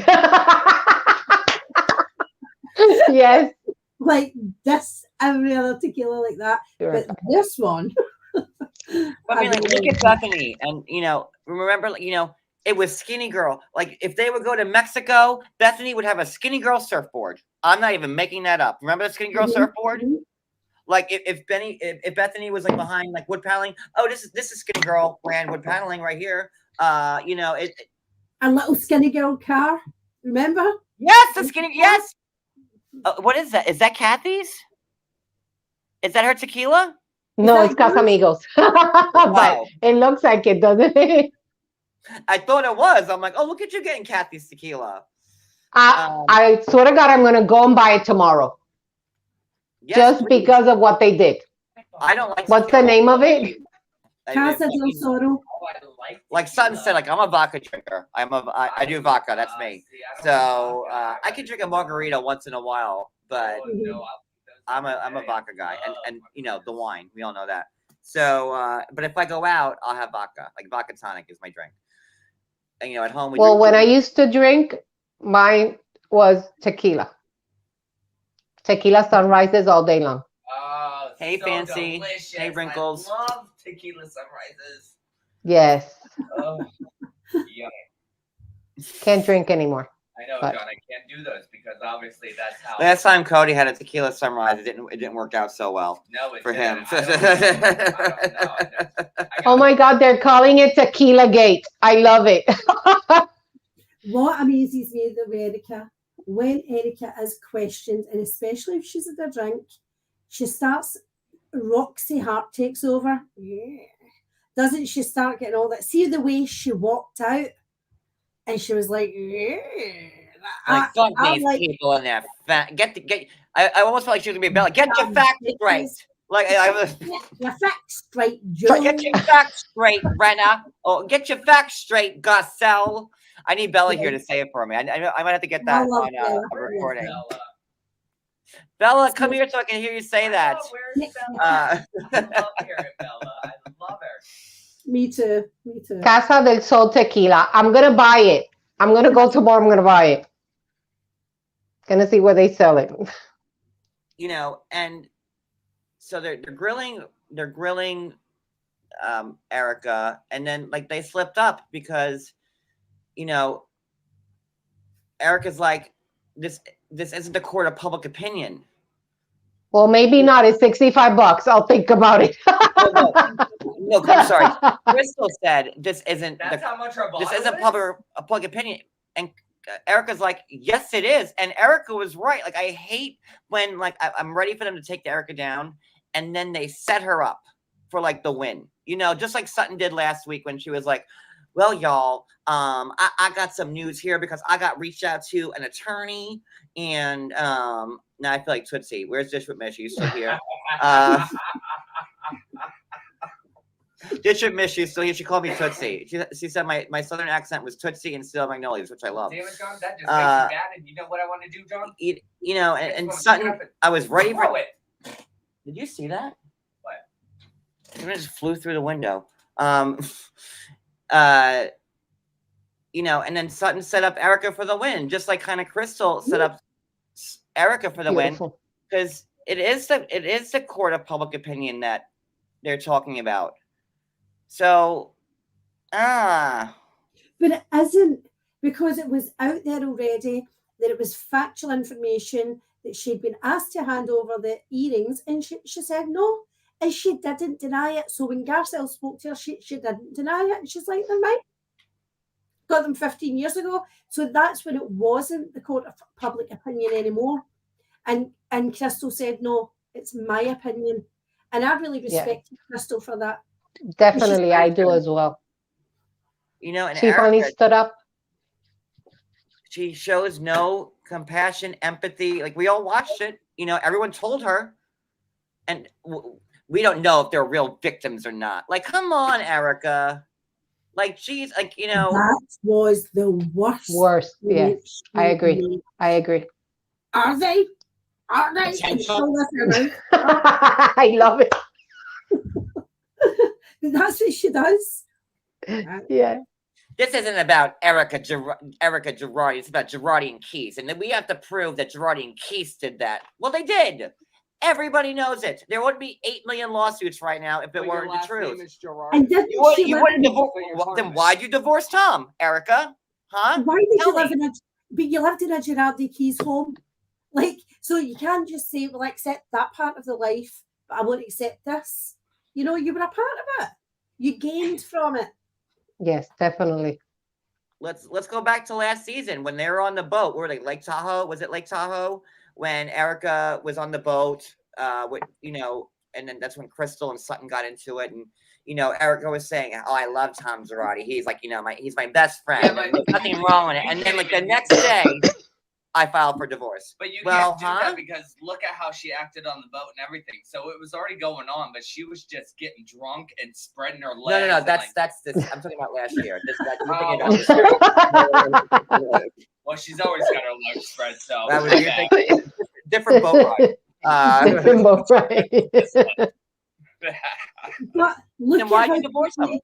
Yes. Like this, every other tequila like that. Sure. But this one. I mean, look at Bethany. And, remember, it was Skinny Girl. Like, if they would go to Mexico, Bethany would have a Skinny Girl surfboard. I'm not even making that up. Remember the Skinny Girl surfboard? Like if Bethany was like behind like wood paddling, oh, this is skinny girl ran wood paddling right here. You know it. A little skinny girl car. Remember? Yes, the skinny. Yes. What is that? Is that Kathy's? Is that her tequila? No, that it's Casamigos. Wow. But it looks like it, doesn't it? I thought it was. I'm like, oh, look at you getting Kathy's tequila. I swear to God, I'm going to go and buy it tomorrow. Yes, Just please. because of what they did. I don't like. What's the tequila. name of it? Casa del Sorro. Like Sutton said, like I'm a vodka drinker. I do vodka. That's me. So I can drink a margarita once in a while, but I'm a vodka guy, and you know the wine. We all know that. So, but if I go out, I'll have vodka. Like vodka tonic is my drink. And you know, at home we. Well, when I used to drink, mine was tequila. Tequila sunrises all day long. Oh, Hey, so Fancy. delicious. Hey, Wrinkles. I love tequila sunrises. Yes. Oh, yum. Can't drink anymore. I know, But- John. I can't do those because obviously that's how. Last time Cody had a tequila sunrise, it didn't work out so well No, it for didn't. him. I don't know. I Oh my God, they're calling it Tequila-gate. I love it. What amazes me though, Erika, when Erika is questioned, and especially if she's at a drink, she starts, Roxy Hart takes over. Yeah. Doesn't she start getting all that? See the way she walked out and she was like, yeah. Like, fuck I'm these like, people in there. Get. I almost felt like she was gonna be a Bella. Get your facts straight. Like I was. your facts straight, Joe. Get your facts straight, Renna. Oh, get your facts straight, Garcelle. I need Bella here to say it for me. I might have to get that love on Bella. a recording. Bella. Bella, come here so I can hear you say that. Oh, where's Bella? I love hearing Bella. I love her. Me too. Me too. Casa del Sol tequila. I'm going to buy it. I'm going to go tomorrow. I'm going to buy it. Gonna see where they sell it. You know, and so they're grilling Erika, and then like they slipped up because, you know, Erika's like, this isn't the court of public opinion. Well, maybe not. It's $65. I'll think about it. No, I'm sorry. Crystal said this isn't. That's how much her This bottle isn't is? public opinion, and Erika's like, yes, it is, and Erika was right. Like, I hate when like I'm ready for them to take Erika down, and then they set her up for like the win. You know, just like Sutton did last week when she was like, well, y'all, I got some news here because I got reached out to an attorney, and now I feel like Tootsie. Where's Dish with Mish? Are you still here? Dish with Mish, she's still here. She called me Tootsie. She said my southern accent was Tootsie and Steel Magnolias, which I love. Damn it, John, that just makes you mad. And you know what I want to do, John? You know, and Just Sutton, wanna I was ready throw for it. Did you see that? What? It just flew through the window. You know, and then Sutton set up Erika for the win, just like kind of Crystal set up Erika for the Beautiful. win, because it is the court of public opinion that they're talking about. So, But it isn't, because it was out there already that it was factual information that she'd been asked to hand over the earrings, and she said no, and she didn't deny it. So when Garcelle spoke to her, she didn't deny it, and she's like, never mind. Got them 15 years ago. So that's when it wasn't the court of public opinion anymore. And Crystal said, no, it's my opinion. And I really respected Crystal for that. Definitely, I do as well. you know, and She finally Erika, stood up. she shows no compassion, empathy. Like, we all watched it. You know, everyone told her, and we don't know if they're real victims or not. Like, come on, Erika. Like, geez, like, you know. That was the worst. Worst. Yeah, I agree. I agree. Are they? Are they? And she'll let her know. I love it. That's what she does. Yeah. This isn't about Erika Girardi. It's about Girardi and Keys. And then we have to prove that Girardi and Keys did that. Well, they did. Everybody knows it. There would be 8 million lawsuits right now if it weren't the truth. And didn't she You live wouldn't in, divorce. Then why'd you divorce Tom, Erika? Huh? why did Tell you live me. in a, but you lived in a Girardi Keys home? Like, so you can't just say, well, accept that part of the life, but I won't accept this. You know, you were a part of it. You gained from it. Yes, definitely. Let's go back to last season when they were on the boat. Where were they? Lake Tahoe? Was it Lake Tahoe? When Erika was on the boat, with, you know, and then that's when Crystal and Sutton got into it, and you know, Erika was saying, "Oh, I love Tom Girardi. He's like, you know, he's my best friend. Yeah, but There's nothing wrong with it." And then like the next day, I filed for divorce. But you Well, can't do that because look at how she acted on the boat and everything. So it was already going on, but she was just getting drunk and spreading her legs. No. and, That's like, this. I'm talking about last year. well, she's always got her legs spread. So That was okay. different boat ride. Different boat ride. But look Then why at, did you divorce him?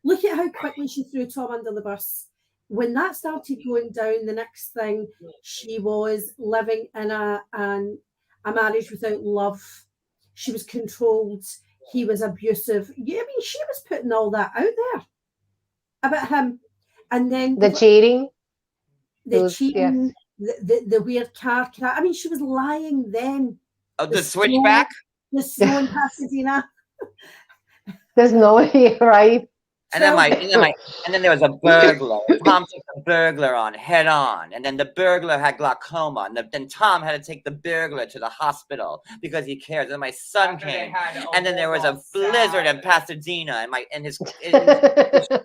look at how quickly she threw Tom under the bus. When that started going down, the next thing, she was living in a marriage without love. She was controlled. He was abusive. I mean, she was putting all that out there about him. And then The cheating. the cheating, the weird car crash. I mean, she was lying then. Oh, the switchback? The snow in Pasadena. There's no way, right? And then there was a burglar. Tom took the burglar on head on, and then the burglar had glaucoma, and then Tom had to take the burglar to the hospital because he cares. And then my son came, and then there was a blizzard in Pasadena, and his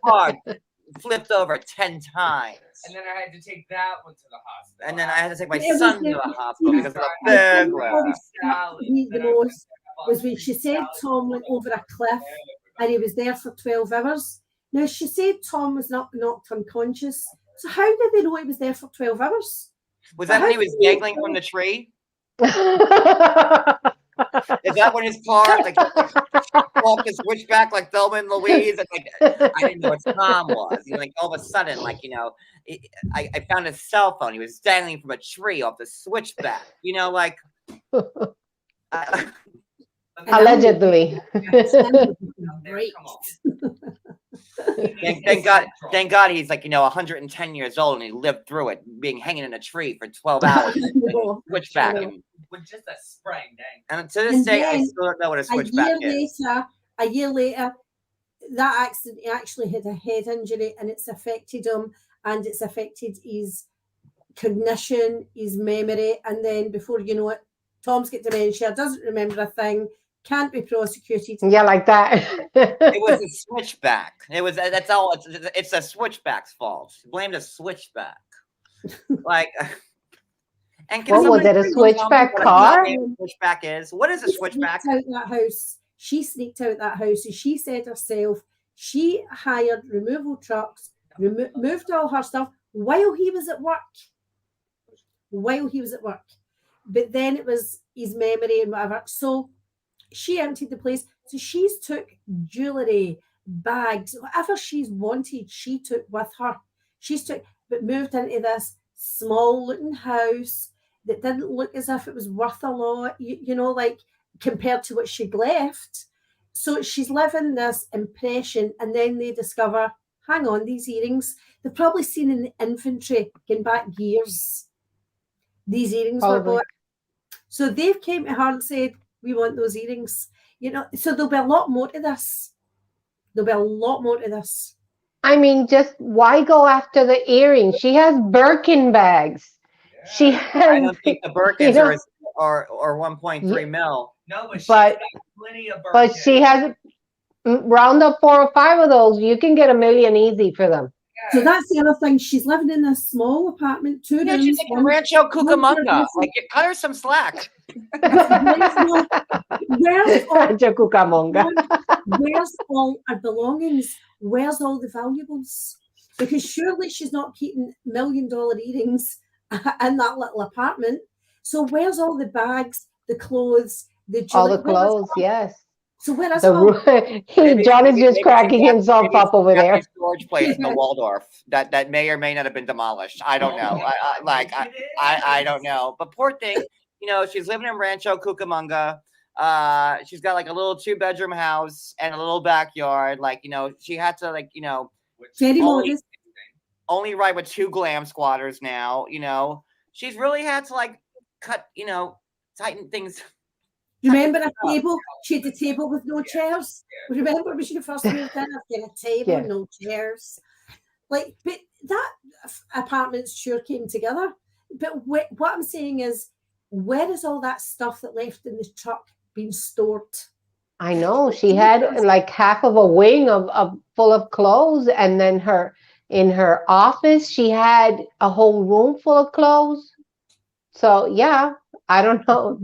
car flipped over 10 times. And then I had to take that one to the hospital. And then I had to take my son to the hospital because of the burglar. The most was when she said Tom went over a cliff and he was there for 12 hours. Now, she said Tom was not knocked unconscious. So how did they know he was there for 12 hours? Was that when he was dangling from the tree? Is that when his car like off the switchback like Thelma and Louise? And like I didn't know what Tom was. And, like all of a sudden, like you know, I found his cell phone. He was dangling from a tree off the switchback. You know, like allegedly. Great. Thank God he's like, you know, 110 years old and he lived through it, being hanging in a tree for 12 hours. Switchback. With just a spring, dang. And to this day, I still don't know what a switchback is. A year later, that accident, he actually had a head injury and it's affected him and it's affected his cognition, his memory. And then before you know it, Tom's got dementia, doesn't remember a thing, can't be prosecuted. Yeah, like that. It was a switchback. That's all. It's a switchback's fault. Blame the switchback. Like, and what was it? A switchback car? Switchback is. What is a switchback? She sneaked out that house, and she said herself she hired removal trucks, moved all her stuff while he was at work. But then it was his memory and whatever. So she emptied the place. So she's took jewelry, bags, whatever she's wanted, she took with her. But moved into this small looking house that didn't look as if it was worth a lot, you know, like compared to what she'd left. So she's living this impression, and then they discover, hang on, these earrings, they've probably seen in the inventory going back years. These earrings were bought. So they've came to her and said, we want those earrings. You know, so there'll be a lot more to this. I mean, just why go after the earrings? She has Birkin bags. Yeah. She has. I don't think the Birkins are 1.3 mil. No, but she's got plenty of Birkins. But she has round up 4 or 5 of those. You can get $1 million easy for them. So that's the other thing. She's living in a small apartment, 2 rooms. She's like Rancho Cucamonga. Like, cut her some slack. Rancho Cucamonga. Where's all her belongings? Where's all the valuables? Because surely she's not keeping $1 million earrings in that little apartment. So where's all the bags, the clothes, the jewelry? All the clothes, yes. So where is John is just cracking himself up over there. Storage place in the Waldorf that may or may not have been demolished. I don't know. I don't know. But poor thing, you know, she's living in Rancho Cucamonga. She's got like a little 2-bedroom house and a little backyard. Like, you know, she had to like, you know, only ride with 2 glam squatters now. You know, she's really had to like cut, you know, tighten things. Remember a table? She had a table with no chairs. Remember when she first moved in? She had a table, no chairs. Like, but that apartment sure came together. But what I'm saying is, where is all that stuff that left in the truck being stored? I know she had like half of a wing of full of clothes, and then in her office she had a whole room full of clothes. So yeah, I don't know.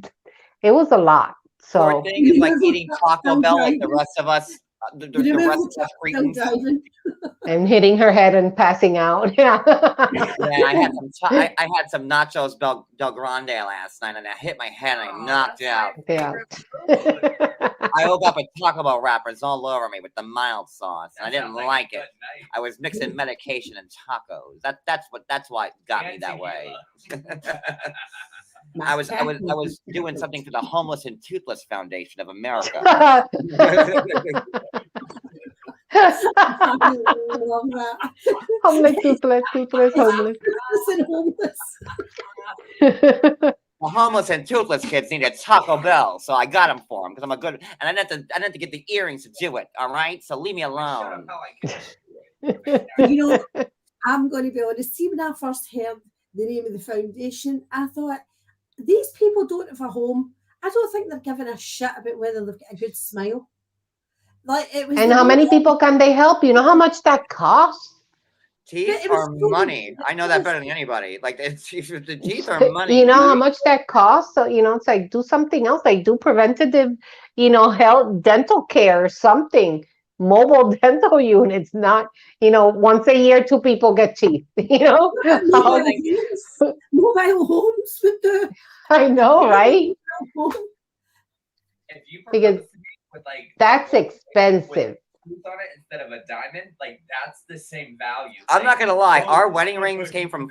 It was a lot. So poor thing is like eating Taco Bell like the rest of us. The rest of us cretins. And hitting her head and passing out. Yeah, I had some nachos Del Grande last night, and I hit my head and I knocked out. Yeah. I woke up with Taco Bell wrappers all over me with the mild sauce, and I didn't like it. I was mixing medication and tacos. That's why it got me that way. I was doing something for the Homeless and Toothless Foundation of America. I love that. Homeless, toothless, homeless. The Homeless and Toothless kids needed Taco Bell, so I got them for them because I'm a good. And I didn't have to get the earrings to do it. All right, so leave me alone. You know, I'm going to be honest. See, when I first heard the name of the foundation, I thought, these people don't have a home. I don't think they're giving a shit about whether they've got a good smile. Like, it was. And how many people can they help? You know how much that costs? Teeth are money. I know that better than anybody. Like, the teeth are money. You know how much that costs? So, it's like, do something else. Like, do preventative, health, dental care or something. Mobile dental units, not, once a year, 2 people get teeth, Mobile homes with the. I know, right? If you Because with like that's expensive. Tooth on it instead of a diamond, like that's the same value. I'm not gonna lie, our wedding rings came from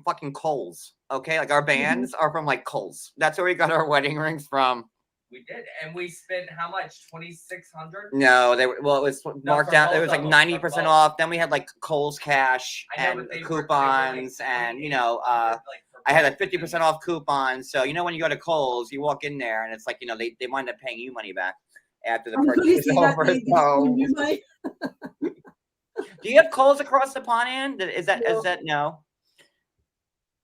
fucking Kohl's. Okay, like our bands are from like Kohl's. That's where we got our wedding rings from. We did, and we spent how much? $2,600. No, it was marked down. It was like 90% off. Then we had like Kohl's cash and coupons, and I had a 50% off coupon. So when you go to Kohl's, you walk in there, and it's like they wind up paying you money back after the purchase is over. Do you have Kohl's across the pond, Ann? Is that no?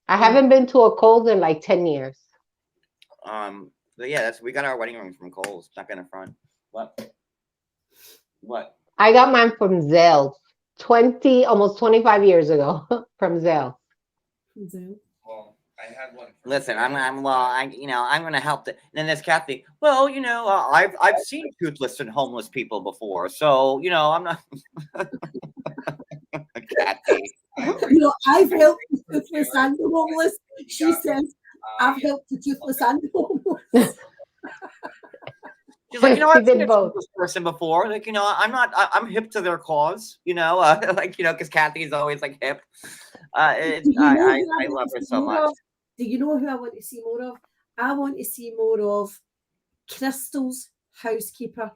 I haven't been to a Kohl's in like 10 years. But yeah, we got our wedding rings from Kohl's. Not gonna front. What? I got mine from Zelle, almost 25 years ago from Zelle. Well, I had one. Listen, I'm gonna help. And then there's Kathy. Well, I've seen toothless and homeless people before, so I'm not. Kathy. I've helped the toothless and the homeless. She says, I've helped the toothless and the homeless. She's like, I've seen a toothless person before. Like, I'm hip to their cause. Because Kathy's always like hip. I love her so much. Do you know who I want to see more of? I want to see more of Crystal's housekeeper.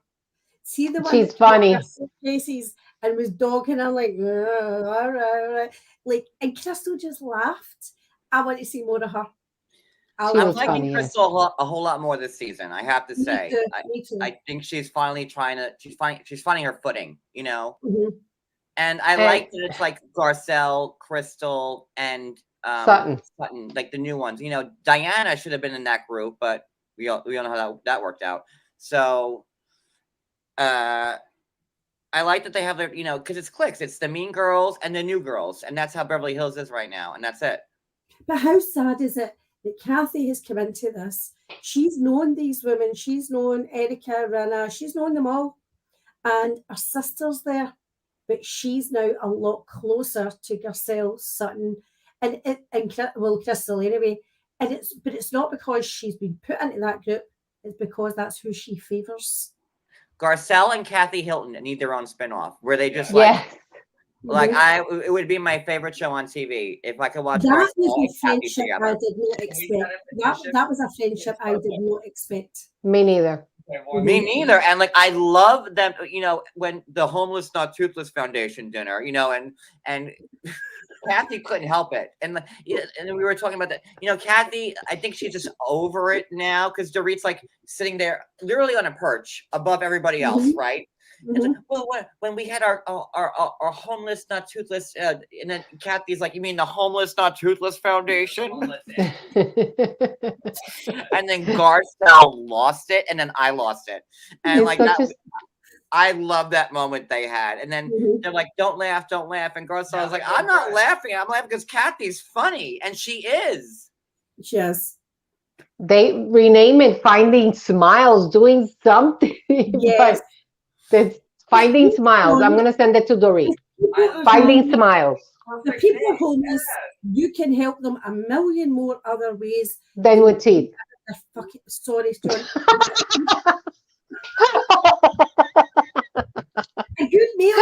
See the one she's funny. Faces and was dogging her like, like, and Crystal just laughed. I want to see more of her. I'm liking Crystal a whole lot more this season. I have to say, Me too. I think she's finally she's finding her footing, Mm-hmm. And I like that it's like Garcelle, Crystal, and Sutton, like the new ones. Diana should have been in that group, but we all know how that worked out. So, I like that they have their, because it's cliques. It's the mean girls and the new girls, and that's how Beverly Hills is right now, and that's it. But how sad is it that Kathy has come into this? She's known these women. She's known Erika, Rana. She's known them all, and her sister's there. But she's now a lot closer to Garcelle, Sutton, and Crystal anyway. And it's not because she's been put into that group. It's because that's who she favors. Garcelle and Kathy Hilton need their own spinoff where they just it would be my favorite show on TV if I could watch. That was a friendship I did not expect. That was a friendship I did not expect. Me neither. Me neither. And like I love them, when the Homeless Not Toothless Foundation dinner, and Kathy couldn't help it. And and we were talking about that. You know, Kathy, I think she's just over it now because Dorit's like sitting there literally on a perch above everybody else, right? It's like, well, when we had our homeless, not toothless, and then Kathy's like, you mean the Homeless, Not Toothless Foundation? And then Garcelle lost it, and then I lost it. And like that, I love that moment they had. And then they're like, don't laugh. And Garcelle was like, I'm not laughing. I'm laughing because Kathy's funny. And she is. Yes. They rename it Finding Smiles, doing something. Yes. But it's Finding Smiles. I'm going to send it to Dorit. Finding Smiles. The people homeless, you can help them a million more other ways than with teeth. Sorry. A good meal.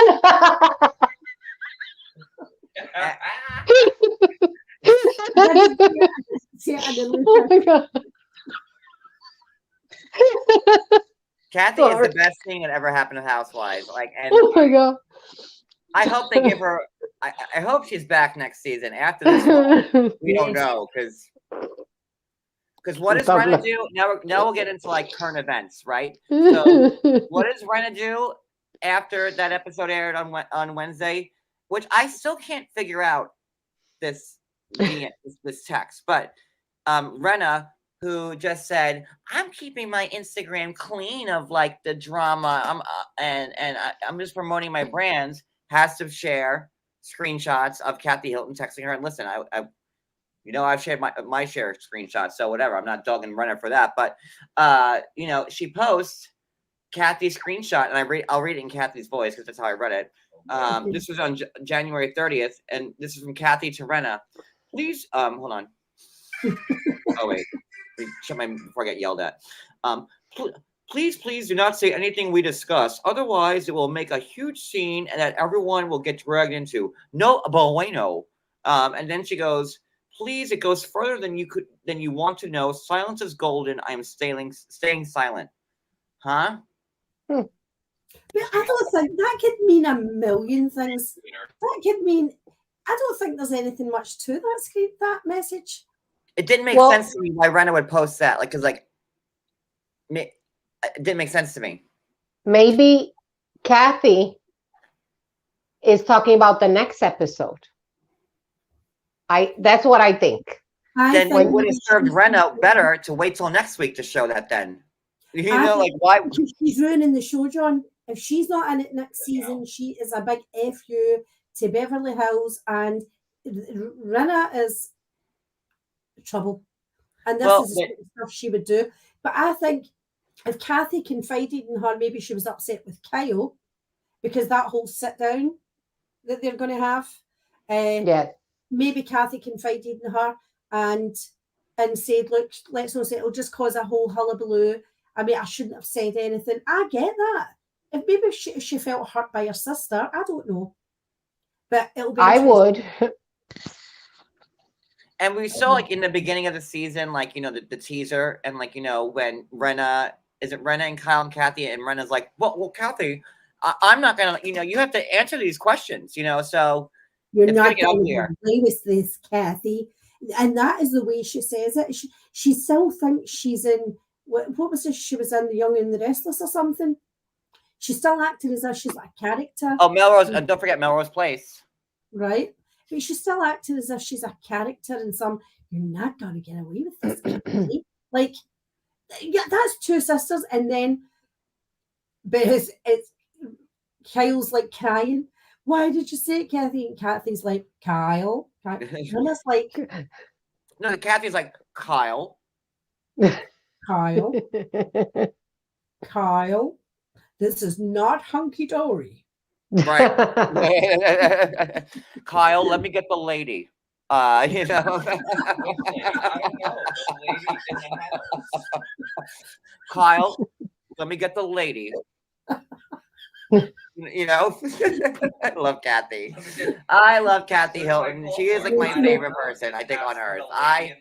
Oh my God. Kathy is the best thing that ever happened to Housewives. Like, and oh my God. I hope they give her. I hope she's back next season. After this one, we don't know because what does Rena do? Now we'll get into like current events, right? So what does Rena do after that episode aired on Wednesday? Which I still can't figure out this text, but Rena, who just said, I'm keeping my Instagram clean of like the drama. I'm just promoting my brands, has to share screenshots of Kathy Hilton texting her. And listen, I've shared my share of screenshots, so whatever. I'm not dogging Rena for that. But she posts Kathy's screenshot, and I'll read it in Kathy's voice because that's how I read it. This was on January 30th, and this is from Kathy to Rena. Please, hold on. Oh wait, shut my before I get yelled at. Please do not say anything we discuss. Otherwise, it will make a huge scene and that everyone will get dragged into. No bueno. And then she goes, please, it goes further than you want to know. Silence is golden. I am staying silent. Huh? But I don't think that could mean a million things. That could mean, I don't think there's anything much to that message. It didn't make sense to me why Rena would post that. Like, because it didn't make sense to me. Maybe Kathy is talking about the next episode. That's what I think. Then it would have served Rena better to wait till next week to show that then. Like why? She's ruining the show, John. If she's not in it next season, she is a big FU to Beverly Hills, and Rena is trouble. And this is the stuff she would do. But I think if Kathy confided in her, maybe she was upset with Kyle because that whole sit down that they're going to have. Maybe Kathy confided in her and said, look, let's not say it'll just cause a whole hullabaloo. I mean, I shouldn't have said anything. I get that. If maybe she felt hurt by her sister, I don't know. But it'll be. I would. And we saw like in the beginning of the season, like, the teaser, and like, when Rena and Kyle and Kathy, and Rena's like, well, Kathy, I'm not gonna, you have to answer these questions, so you're not going to play with this, Kathy. And that is the way she says it. She still thinks she's in what was this? She was in The Young and the Restless or something. She's still acting as if she's a character. Oh, Melrose, don't forget Melrose Place. Right. But she's still acting as if she's a character in some, you're not going to get away with this, Kathy. Like, yeah, that's two sisters. And then, but it's Kyle's like crying. Why did you say it, Kathy? And Kathy's like, Kyle. And it's like, no, Kathy's like, Kyle. Kyle, this is not hunky-dory. Right. Kyle, let me get the lady. Kyle, let me get the lady. I love Kathy. I love Kathy Hilton. She is like my favorite person, I think, on earth. I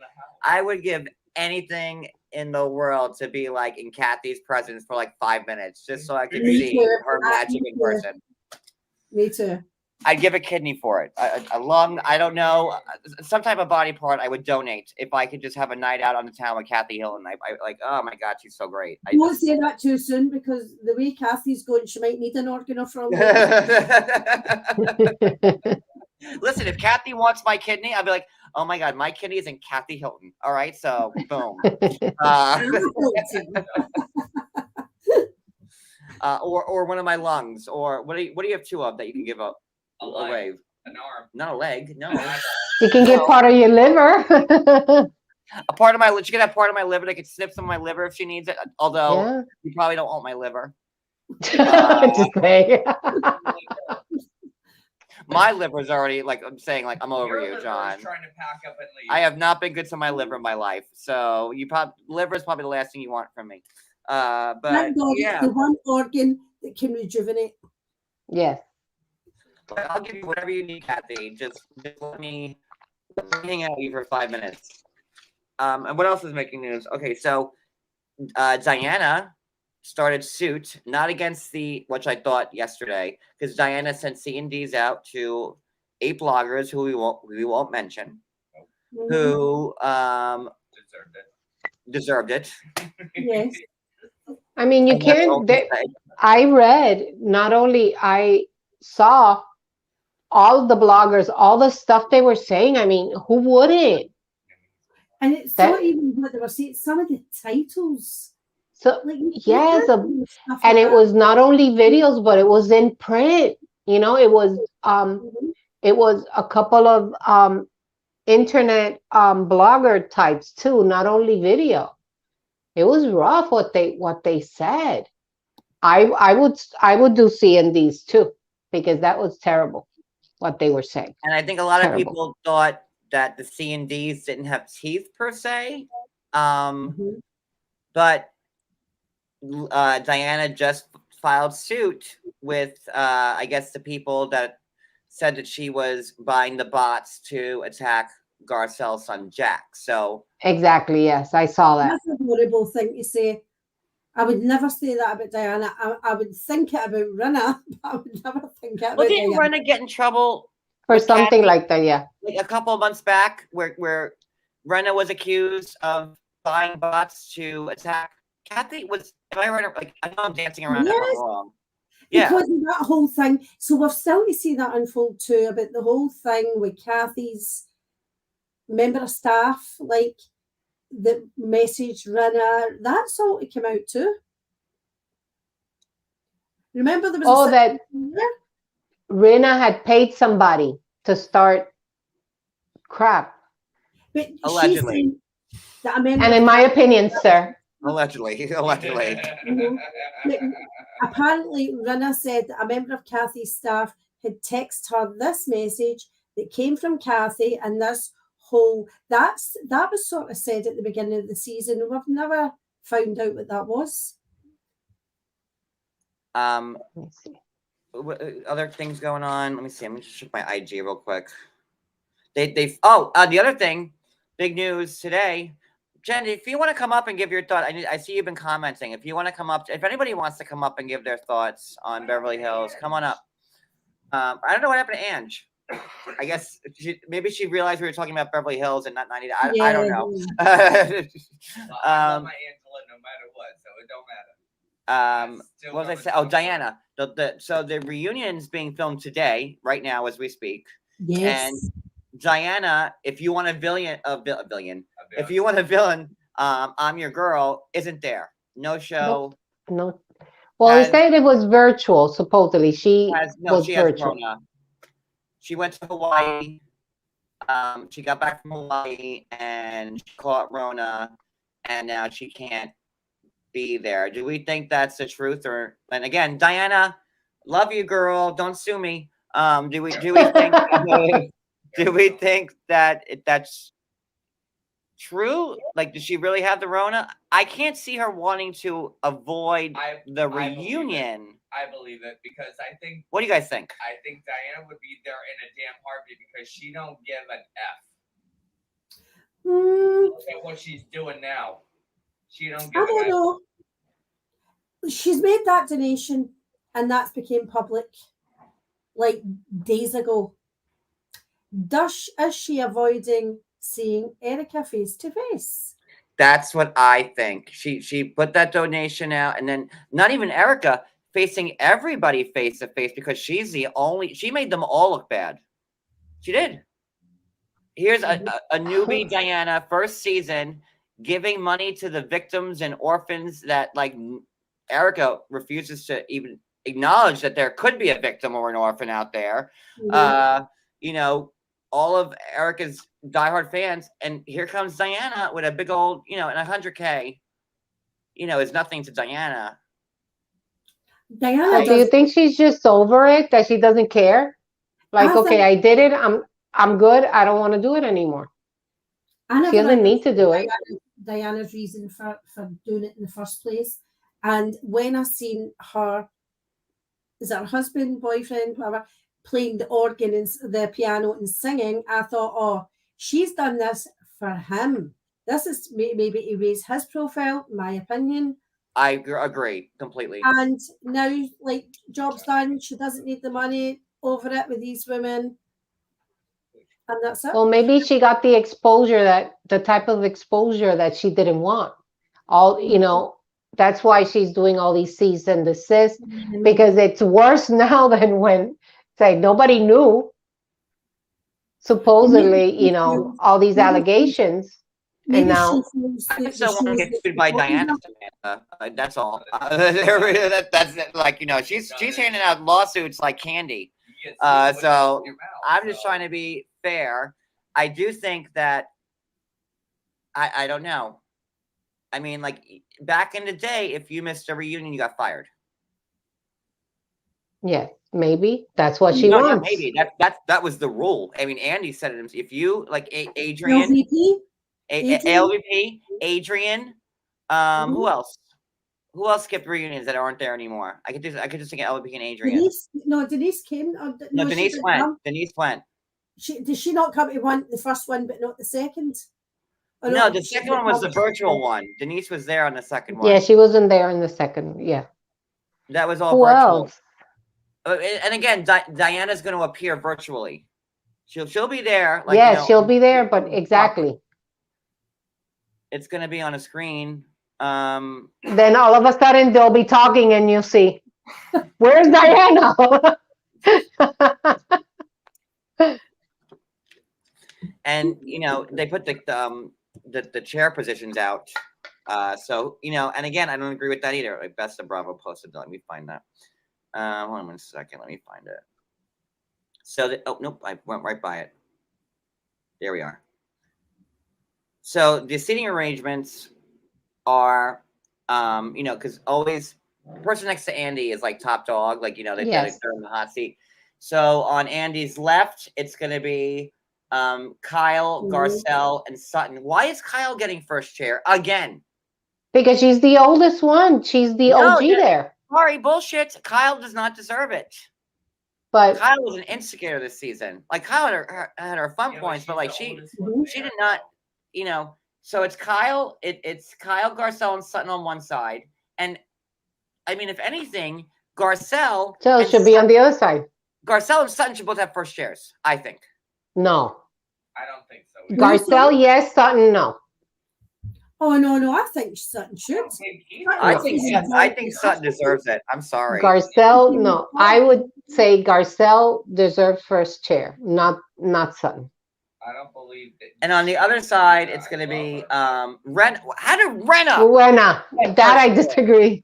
would give anything in the world to be like in Kathy's presence for like 5 minutes, just so I could see her magic in person. Me too. I'd give a kidney for it. A lung, I don't know, some type of body part I would donate if I could just have a night out on the town with Kathy Hilton. I like, oh my God, she's so great. I won't say that too soon because the way Kathy's going, she might need an organ of her own. Listen, if Kathy wants my kidney, I'll be like, oh my God, my kidney is in Kathy Hilton. All right, so boom. Or one of my lungs, or what do you have two of that you can give up? A wave. An arm. Not a leg, no. You can get part of your liver. A part of my, she could have part of my liver. They could snip some of my liver if she needs it. Although you probably don't want my liver. Just say. My liver's already, like I'm saying, like I'm over you, John. Trying to pack up and leave. I have not been good to my liver in my life, so liver is probably the last thing you want from me. But the one organ that can rejuvenate. Yes. But I'll give you whatever you need, Kathy. Just let me hang out with you for 5 minutes. And what else is making news? Okay, so Diana started suit, not against which I thought yesterday, because Diana sent C&Ds out to 8 bloggers who we won't mention, who deserved it. Yes. I mean, you can't. I read, not only I saw all the bloggers, all the stuff they were saying. I mean, who wouldn't? And it's not even what they were saying. Some of the titles. So yes, and it was not only videos, but it was in print. You know, it was a couple of internet blogger types too, not only video. It was rough what they said. I would do C&Ds too, because that was terrible what they were saying. And I think a lot of people thought that the C&Ds didn't have teeth per se. But Diana just filed suit with I guess the people that said that she was buying the bots to attack Garcelle's son Jack. So exactly, yes, I saw that. That's a horrible thing to say. I would never say that about Diana. I would think it about Rinna, but I would never think it about Diana. Didn't Rinna get in trouble for something like that? Yeah, like a couple of months back, where Rinna was accused of buying bots to attack Kathy. Am I right? Like, I know I'm dancing around that wrong. Yeah, because of that whole thing. So we're still to see that unfold too, about the whole thing with Kathy's member of staff, like the message Rinna. That's all to come out too. Remember there was that Rinna had paid somebody to start crap. But allegedly. And in my opinion, sir. Allegedly. Mm-hmm. Apparently, Rinna said that a member of Kathy's staff had texted her this message that came from Kathy, and this whole that was sort of said at the beginning of the season. We've never found out what that was. Other things going on. Let me see. I'm gonna just check my IG real quick. The other thing, big news today. Jen, if you want to come up and give your thought, I see you've been commenting. If you want to come up, if anybody wants to come up and give their thoughts on Beverly Hills, come on up. I don't know what happened to Ange. I guess maybe she realized we were talking about Beverly Hills and not 90. I don't know. I love my Angela no matter what, so it don't matter. What was I saying? Oh, Diana. So the reunion's being filmed today, right now as we speak. Yes. And Diana, if you want a villain, if you want a villain, I'm your girl, isn't there? No show. No. Well, they said it was virtual, supposedly. She was virtual. She went to Hawaii. She got back from Hawaii and she caught Rona, and now she can't be there. Do we think that's the truth? And again, Diana, love you, girl. Don't sue me. Do we think do we think that that's true? Like, does she really have the Rona? I can't see her wanting to avoid the reunion. I believe it because I think. What do you guys think? I think Diana would be there in a damn heartbeat because she don't give an F. Look at what she's doing now. She don't give I don't know. She's made that donation, and that's became public. like days ago. Is she avoiding seeing Erika face to face? That's what I think. She put that donation out, and then not even Erika facing everybody face to face because she's the only. She made them all look bad. She did. Here's a newbie Diana, first season, giving money to the victims and orphans that like Erika refuses to even acknowledge that there could be a victim or an orphan out there. You know, all of Erika's diehard fans, and here comes Diana with a big old, you know, and 100K, you know, is nothing to Diana. Do you think she's just over it, that she doesn't care? Like, okay, I did it. I'm good. I don't want to do it anymore. She doesn't need to do it. Diana's reason for doing it in the first place. And when I seen her, is it her husband, boyfriend, whatever, playing the organ and the piano and singing, I thought, oh, she's done this for him. This is maybe to raise his profile, my opinion. I agree completely. And now, like, job's done. She doesn't need the money, over it with these women. And that's it. Well, maybe she got the exposure, the type of exposure that she didn't want. You know, that's why she's doing all these cease and desist, because it's worse now than when, say, nobody knew, supposedly, you know, all these allegations. And now I still want to get sued by Diana. That's all. That's like, you know, she's handing out lawsuits like candy. So I'm just trying to be fair. I do think that I don't know. I mean, like back in the day, if you missed a reunion, you got fired. Yeah, maybe that's what she wants. Yeah, maybe that was the rule. I mean, Andy said it. If you like Adrian, LVP, Adrian, who else? Who else skipped reunions that aren't there anymore? I could just think of LVP and Adrian. Denise came. No, Denise went. Denise went. Did she not come to the first one, but not the second? No, the second one was the virtual one. Denise was there on the second one. Yeah, she wasn't there in the second. Yeah. That was all Who virtual. else? And again, Diana's going to appear virtually. She'll be there. Like, yeah, you know, she'll be there, but exactly. It's going to be on a screen. Then all of a sudden they'll be talking, and you'll see, where's Diana? And you know, they put the chair positions out. So you know, and again, I don't agree with that either. Like Best of Bravo posted. Let me find that. Hold on a second. Let me find it. So oh nope, I went right by it. There we are. So the seating arrangements are, you know, because always the person next to Andy is like top dog, like, you know, they're in the hot seat. So on Andy's left, it's going to be Kyle, Garcelle, and Sutton. Why is Kyle getting first chair again? Because she's the oldest one. She's the OG there. Sorry, bullshit. Kyle does not deserve it. But Kyle was an instigator this season. Like Kyle had her fun points, but like she did not, you know. So it's Kyle, it's Kyle, Garcelle, and Sutton on one side. And I mean, if anything, Garcelle should be on the other side. Garcelle and Sutton should both have first chairs, I think. No. I don't think so. Garcelle, yes. Sutton, no. Oh no, I think Sutton should. I think Sutton deserves it. I'm sorry. Garcelle, no. I would say Garcelle deserves first chair, not Sutton. I don't believe that. And on the other side, it's going to be Ren. How did Renna? That I disagree.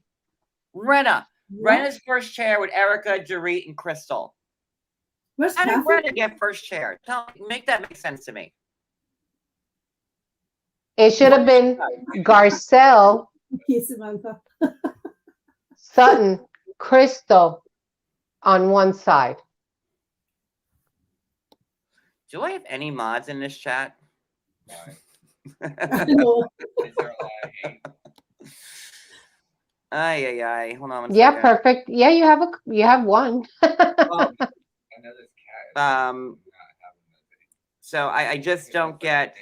Renna's first chair with Erika, Dorit, and Crystal. How did Renna get first chair? Make that make sense to me. It should have been Garcelle, Sutton, Crystal on one side. Do I have any mods in this chat? Ay. Hold on one second. Perfect. Yeah, you have one. So I just don't get.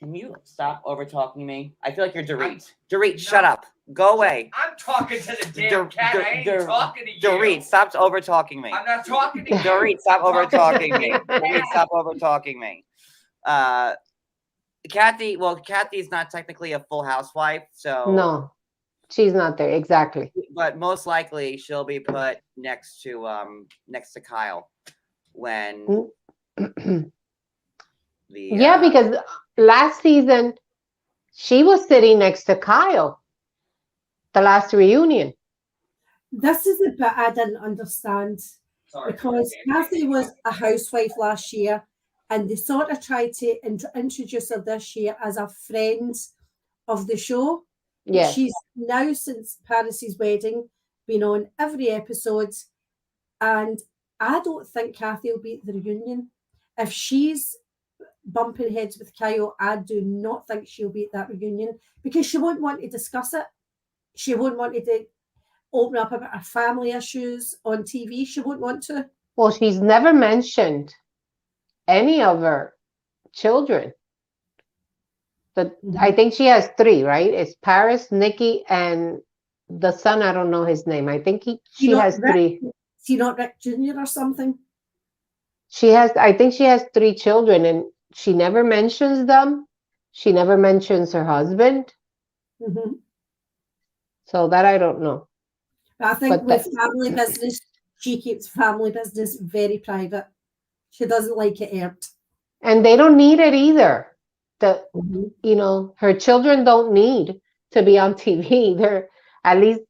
Can you stop over talking me? I feel like you're Dorit. Dorit, shut up. Go away. I'm talking to the damn cat. I ain't talking to you. Dorit, stop over talking me. I'm not talking to you. Dorit, stop over talking me. Dorit, stop over talking me. Kathy, well, Kathy's not technically a full housewife, so No, she's not there. Exactly. but most likely she'll be put next to Kyle when Yeah, because last season she was sitting next to Kyle. The last reunion. This is the bit I didn't understand. Sorry. Because Kathy was a housewife last year, and they sort of tried to introduce her this year as a friend of the show. Yes. She's now, since Paris's wedding, been on every episode, and I don't think Kathy will be at the reunion. If she's bumping heads with Kyle, I do not think she'll be at that reunion, because she won't want to discuss it. She won't want to open up about her family issues on TV. She won't want to. Well, she's never mentioned any of her children. But I think she has 3, right? It's Paris, Nikki, and the son. I don't know his name. I think she has Rick, 3. Is he not Rick Jr. or something? I think she has 3 children, and she never mentions them. She never mentions her husband. Mm-hmm. So that I don't know. I think with family business, she keeps family business very private. She doesn't like it aired. And they don't need it either. You know, her children don't need to be on TV. They're, at least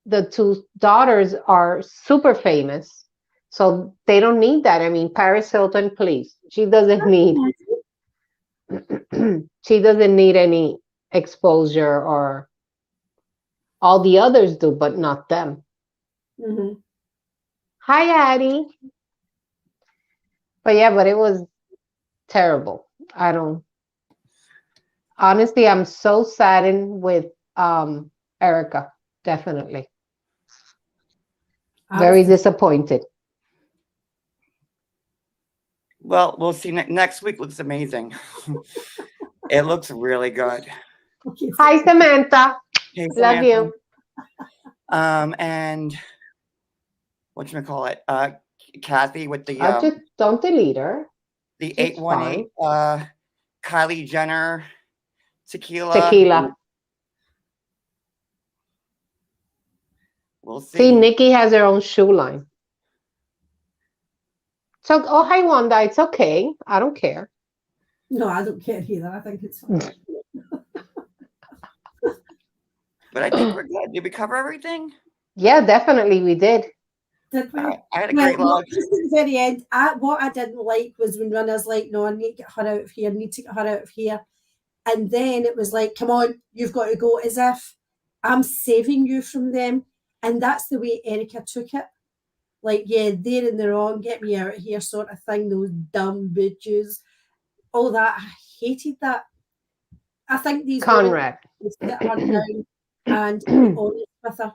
the 2 daughters are super famous. So they don't need that. I mean, Paris Hilton, please. She doesn't need she doesn't need any exposure, or all the others do, but not them. Mm-hmm. Hi, Addie. But yeah, but it was terrible. Honestly, I'm so saddened with Erika. Definitely. Very disappointed. Well, we'll see. Next week looks amazing. It looks really good. Okay, Hi, Samantha. Hey, Love Samantha. you. And whatchamacallit? Kathy with the Just don't delete her. the It's 818 Kylie Jenner tequila. Tequila. We'll see. See, Nikki has her own shoe line. So, oh, hi, Wanda. It's okay. I don't care. No, I don't care either. I think it's fine. But I think we're good. Did we cover everything? Yeah, definitely we did. Did we? I had a great log. Just at the very end, what I didn't like was when Runner's like, no, I need to get her out of here, need to get her out of here. And then it was like, come on, you've got to go, as if I'm saving you from them. And that's the way Erika took it. Like, yeah, they're in the wrong, get me out of here sort of thing, those dumb bitches. All that, I hated that. I think these Conrad. women sit her down and be honest with her.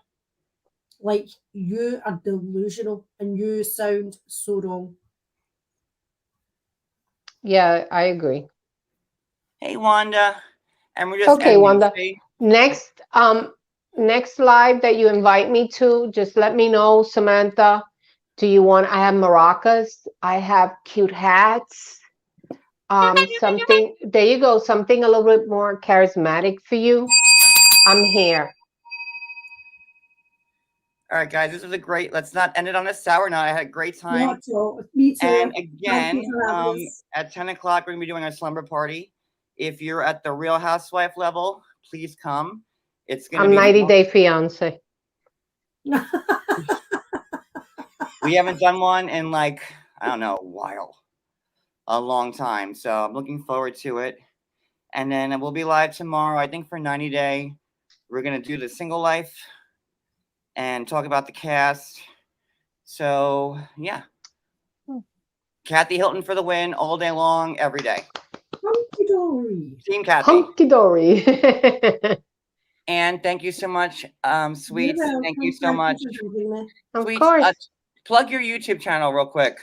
Like, you are delusional and you sound so wrong. Yeah, I agree. Hey, Wanda. And we're just Okay, Wanda. see? Next live that you invite me to, just let me know, Samantha. Do you want? I have maracas. I have cute hats. Something. There you go. Something a little bit more charismatic for you. I'm here. All right, guys. This was a great. Let's not end it on a sour note. I had a great time. Me too. Me too. And again, Thank you for having us. at 10 o'clock, we're going to be doing a slumber party. If you're at the Real Housewife level, please come. It's going to be 90 Day Fiance. We haven't done one in like, I don't know, a long time. So I'm looking forward to it. And then we'll be live tomorrow, I think, for 90 Day. We're going to do the single life and talk about the cast. So, yeah. Kathy Hilton for the win all day long, every day. Hunky-dory. Team Kathy. Hunky-dory. And thank you so much, Sweets. Thank you so much. Of Sweets, course. plug your YouTube channel real quick.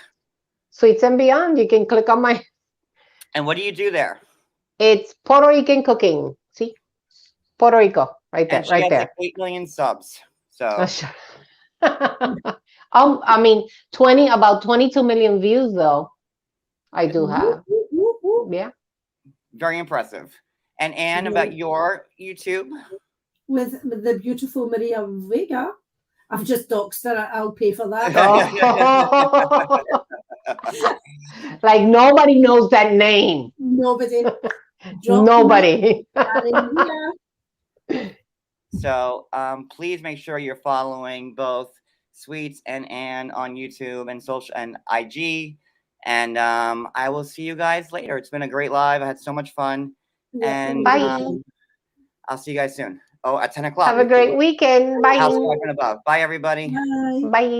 Sweets and Beyond. You can click on my... And what do you do there? It's Puerto Rican cooking. See, Puerto Rico, right there, And she right has there. like 8 million subs. So I mean, about 22 million views though. I do have. Yeah. very impressive. And Anne, about your YouTube? With the beautiful Maria Vega. I've just doxed her. I'll pay for that. Oh. Like nobody knows that name. Nobody. Nobody. So please make sure you're following both Sweets and Anne on YouTube and social and IG. And I will see you guys later. It's been a great live. I had so much fun. And Bye. I'll see you guys soon. Oh, at 10 o'clock. Have a great weekend. Bye. House Wife and Above. Bye, everybody. Bye. Bye.